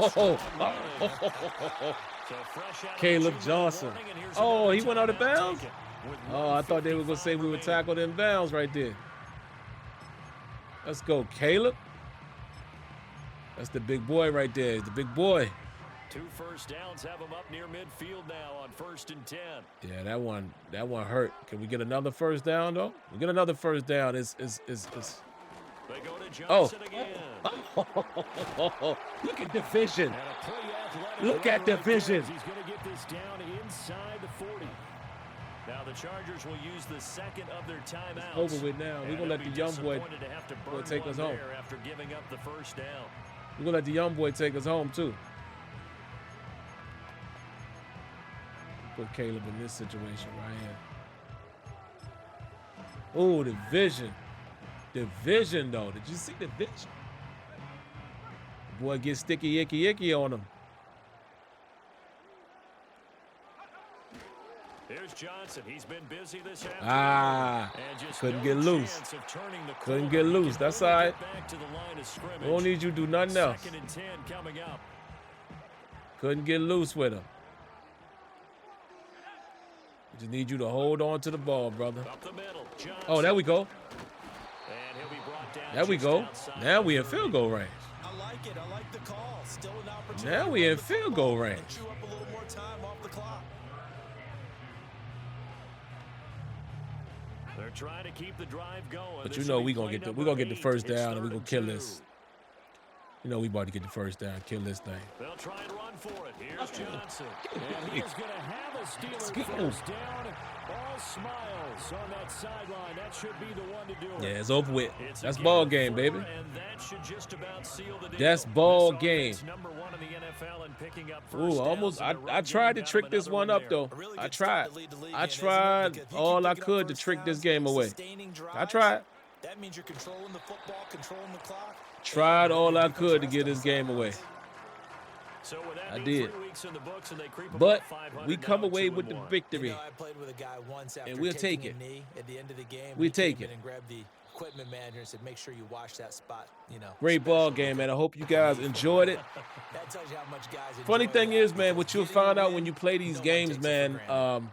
So fresh out of the Caleb 2-minute Johnson. warning, and here's Oh, another he went out of timeout bounds? taken with Oh, I thought they were going to say we were 1:55 tackled in bounds right there. Let's go, Caleb. That's the big boy right there. He's the big boy. 2 first downs have them up near midfield now on 1st and 10. Yeah, that one hurt. Can we get another first down though? We get another first down. It's They go to Oh. Johnson again. Look at the vision. And a pretty athletic Look run at the right there vision. as he's going to get this down inside the 40. Now the Chargers will use the 2nd of their timeouts. Over with now. We're And gonna let they'll the be young boy disappointed to have to burn take one us home. there after giving up the first down. We're gonna let the young boy take us home too. Put Caleb in this situation right here. Oh, the vision. The vision, though. Did you see the vision? Boy, get sticky, icky on him. Here's Johnson. He's been busy this afternoon. Ah, couldn't get loose. Couldn't get loose. That's all right. We don't need you to do nothing else. 2nd and 10 coming up. Couldn't get loose with him. Just need you to hold on to the ball, brother. Up the middle. Oh, there we go. And he'll be brought down. There we just go. outside Now the we in 30. field goal range. I like it. I like the call. Still an opportunity. Now we in field goal range. Chew up a little more time off the clock. They're trying to keep the drive going. But This you know will be we gonna play get the number 8. first It's down and we 3rd gonna and kill 2. this. You know we about to get the first down, kill this thing. They'll try and run for it. Here's Johnson. And he is going to have a Steelers go. first down. All smiles on that sideline. That should be the one to do it. Yeah, it's over with. It's a That's gain ball of game, 4, baby. and that should just about seal the deal. That's ball This game. offense, number 1 in the NFL in picking up first Ooh, downs, almost. and I the run tried game to got trick him this another one one up there. though. A really I good start tried. to lead the league I in, isn't it? tried Because if you all keep I picking up could to first trick this downs, game away. sustaining I drives, tried. That means you're controlling the football, controlling the clock. Tried all I You can could to trust get those this game away. sidelines. So with that I being did. 3 weeks in the books and they creep But above 500 we come now, away with the 2-1. victory. You know, I played with a guy once after we'll taking take a it. knee at the end of the game. We'll He came take in it. and grabbed the equipment manager and said, "Make sure you watch that spot." You know, Great ball game, man. I hope you guys enjoyed it. that tells you how much guys. Funny enjoy thing that, is, man, because what you'll getting a find out win, when you play these no one games, takes it for man. granted.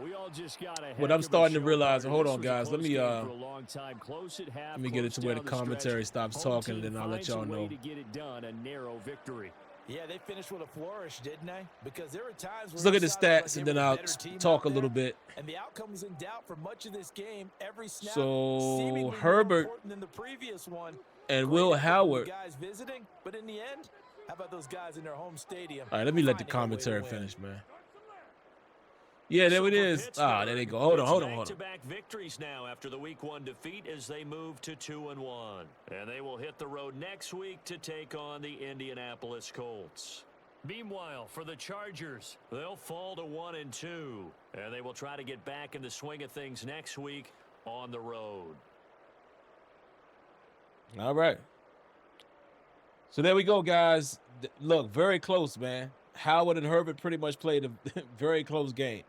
We all just got a What heck I'm of a starting to show, realize. Partner. Hold This on, was a guys. close game for a Let long time. Close at half, me get it close to where the down the stretch. commentary stops Home talking, and team then I'll let finds a y'all way know. to get it done, a narrow victory. Yeah, they finished with a flourish, didn't they? Because there were times Let's where look at the it sounded like stats, they and then were a I'll better team talk out a little there, bit. and the outcome was in doubt for much of this game. Every snap So, seemingly more Herbert important than the previous one. and Great Will effort from the Howard. guys visiting, but in the end, how about those guys in their home stadium? All right, let me let the finding a way to commentary win? finish, man. Yeah, there So it for is. Ah, there they Pittsburgh, go. Hold on, it's hold on. back-to-back victories now after the Week 1 defeat as they move to 2-1. And they will hit the road next week to take on the Indianapolis Colts. Meanwhile, for the Chargers, they'll fall to 1-2, and they will try to get back in the swing of things next week on the road. All right. So there we go, guys. Look, very close, man. Howard and Herbert pretty much played a very close game.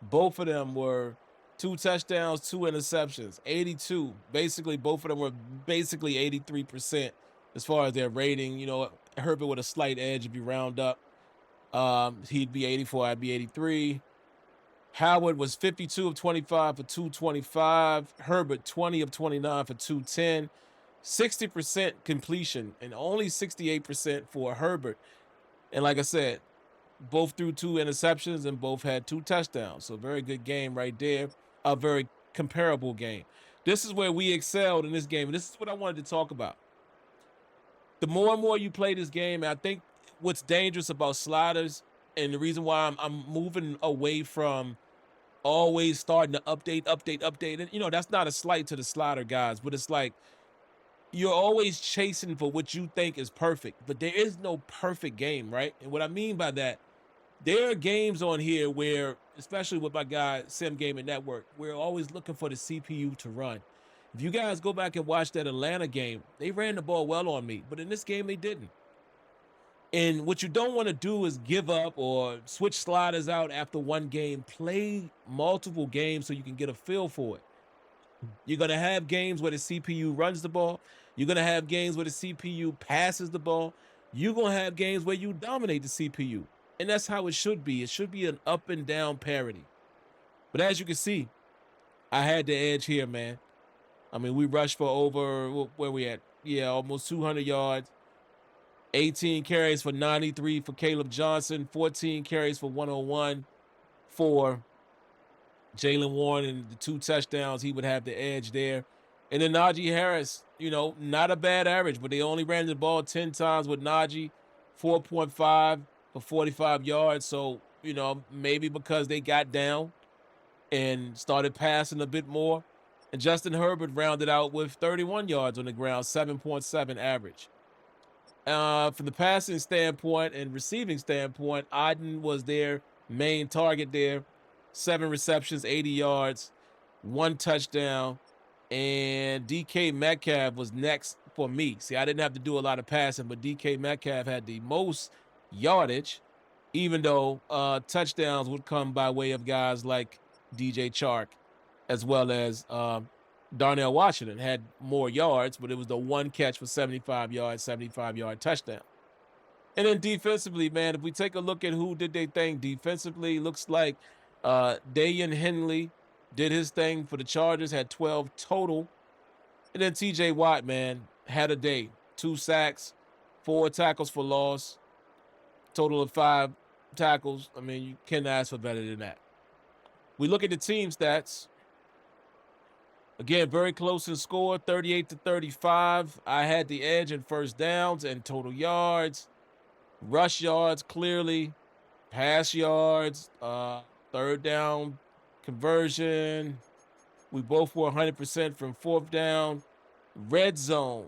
Both of them were 2 touchdowns, 2 interceptions, 82. Basically, both of them were basically 83% as far as their rating. You know, Herbert with a slight edge if you round up. He'd be 84, I'd be 83. Howard was 52 of 25 for 225. Herbert 20 of 29 for 210. 60% completion and only 68% for Herbert. And like I said, both threw 2 interceptions and both had 2 touchdowns. So very good game right there. A very comparable game. This is where we excelled in this game. And this is what I wanted to talk about. The more and more you play this game, I think what's dangerous about sliders and the reason why I'm moving away from always starting to update. And, you know, that's not a slight to the slider guys, but it's like you're always chasing for what you think is perfect, but there is no perfect game, right? And what I mean by that, there are games on here where, especially with my guy, Sim Gaming Network, we're always looking for the CPU to run. If you guys go back and watch that Atlanta game, they ran the ball well on me, but in this game, they didn't. And what you don't want to do is give up or switch sliders out after one game. Play multiple games so you can get a feel for it. You're going to have games where the CPU runs the ball. You're going to have games where the CPU passes the ball. You're going to have games where you dominate the CPU. And that's how it should be. It should be an up and down parity. But as you can see, I had the edge here, man. I mean, we rushed for over, where we at? Yeah, almost 200 yards. 18 carries for 93 for Caleb Johnson. 14 carries for 101 for Jalen Warren, and the 2 touchdowns, he would have the edge there. And then Najee Harris, you know, not a bad average, but they only ran the ball 10 times with Najee, 4.5 for 45 yards. So, you know, maybe because they got down and started passing a bit more. And Justin Herbert rounded out with 31 yards on the ground, 7.7 average. From the passing standpoint and receiving standpoint, Auden was their main target there. 7 receptions, 80 yards, 1 touchdown. And DK Metcalf was next for me. See, I didn't have to do a lot of passing, but DK Metcalf had the most yardage, even though touchdowns would come by way of guys like DJ Chark, as well as Darnell Washington had more yards, but it was the 1 catch for 75 yards, 75-yard touchdown. And then defensively, man, if we take a look at who did they thing defensively, looks like Dayan Henley did his thing for the Chargers, had 12 total. And then TJ Watt, man, had a day. 2 sacks, 4 tackles for loss, total of 5 tackles. I mean, you can't ask for better than that. We look at the team stats. Again, very close in score, 38-35. I had the edge in first downs and total yards, rush yards clearly, pass yards, third down conversion. We both were 100% from 4th down. Red zone.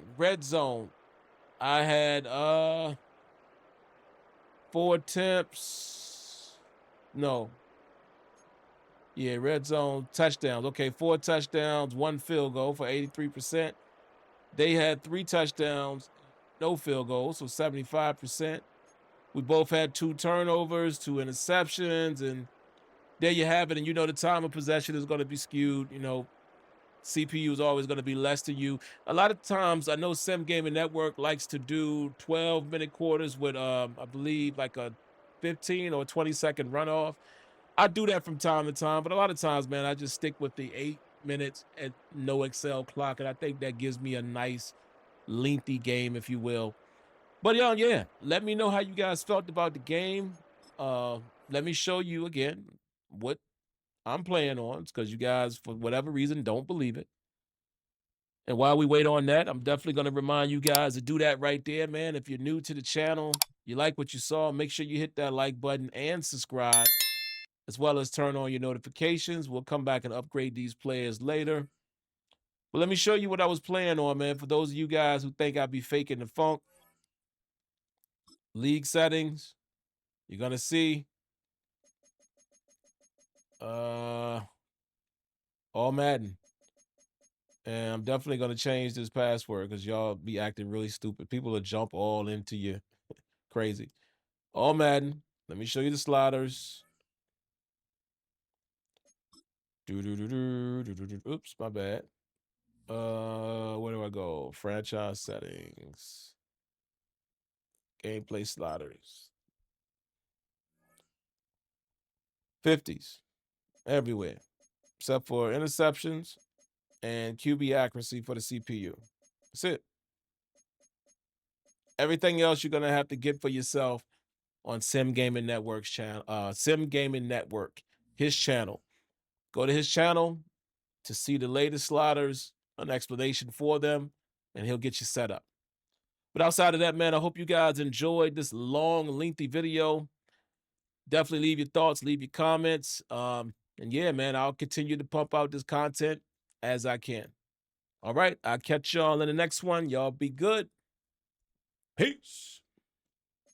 I had 4 attempts. No. Yeah, red zone touchdowns. Okay, 4 touchdowns, 1 field goal for 83%. They had 3 touchdowns, no field goals, so 75%. We both had 2 turnovers, 2 interceptions, and there you have it. And you know the time of possession is going to be skewed. You know, CPU is always going to be less than you. A lot of times, I know Sim Gaming Network likes to do 12-minute quarters with, I believe, like a 15 or 20-second runoff. I do that from time to time, but a lot of times, man, I just stick with the 8 minutes and no Excel clock, and I think that gives me a nice, lengthy game, if you will. But yeah, let me know how you guys felt about the game. Let me show you again what I'm playing on, because you guys, for whatever reason, don't believe it. And while we wait on that, I'm definitely going to remind you guys to do that right there, man. If you're new to the channel, you like what you saw, make sure you hit that like button and subscribe, as well as turn on your notifications. We'll come back and upgrade these players later. But let me show you what I was playing on, man. For those of you guys who think I'd be faking the funk, league settings, you're going to see All Madden. And I'm definitely going to change this password because y'all be acting really stupid. People will jump all into you. Crazy. All Madden. Let me show you the sliders. Oops, my bad. Where do I go? Franchise settings. Gameplay sliders. 50s. Everywhere. Except for interceptions and QB accuracy for the CPU. That's it. Everything else you're going to have to get for yourself on Sim Gaming Network's channel. Sim Gaming Network, his channel. Go to his channel to see the latest sliders, an explanation for them, and he'll get you set up. But outside of that, man, I hope you guys enjoyed this long, lengthy video. Definitely leave your thoughts, leave your comments. And yeah, man, I'll continue to pump out this content as I can. All right, I'll catch y'all in the next one. Y'all be good. Peace.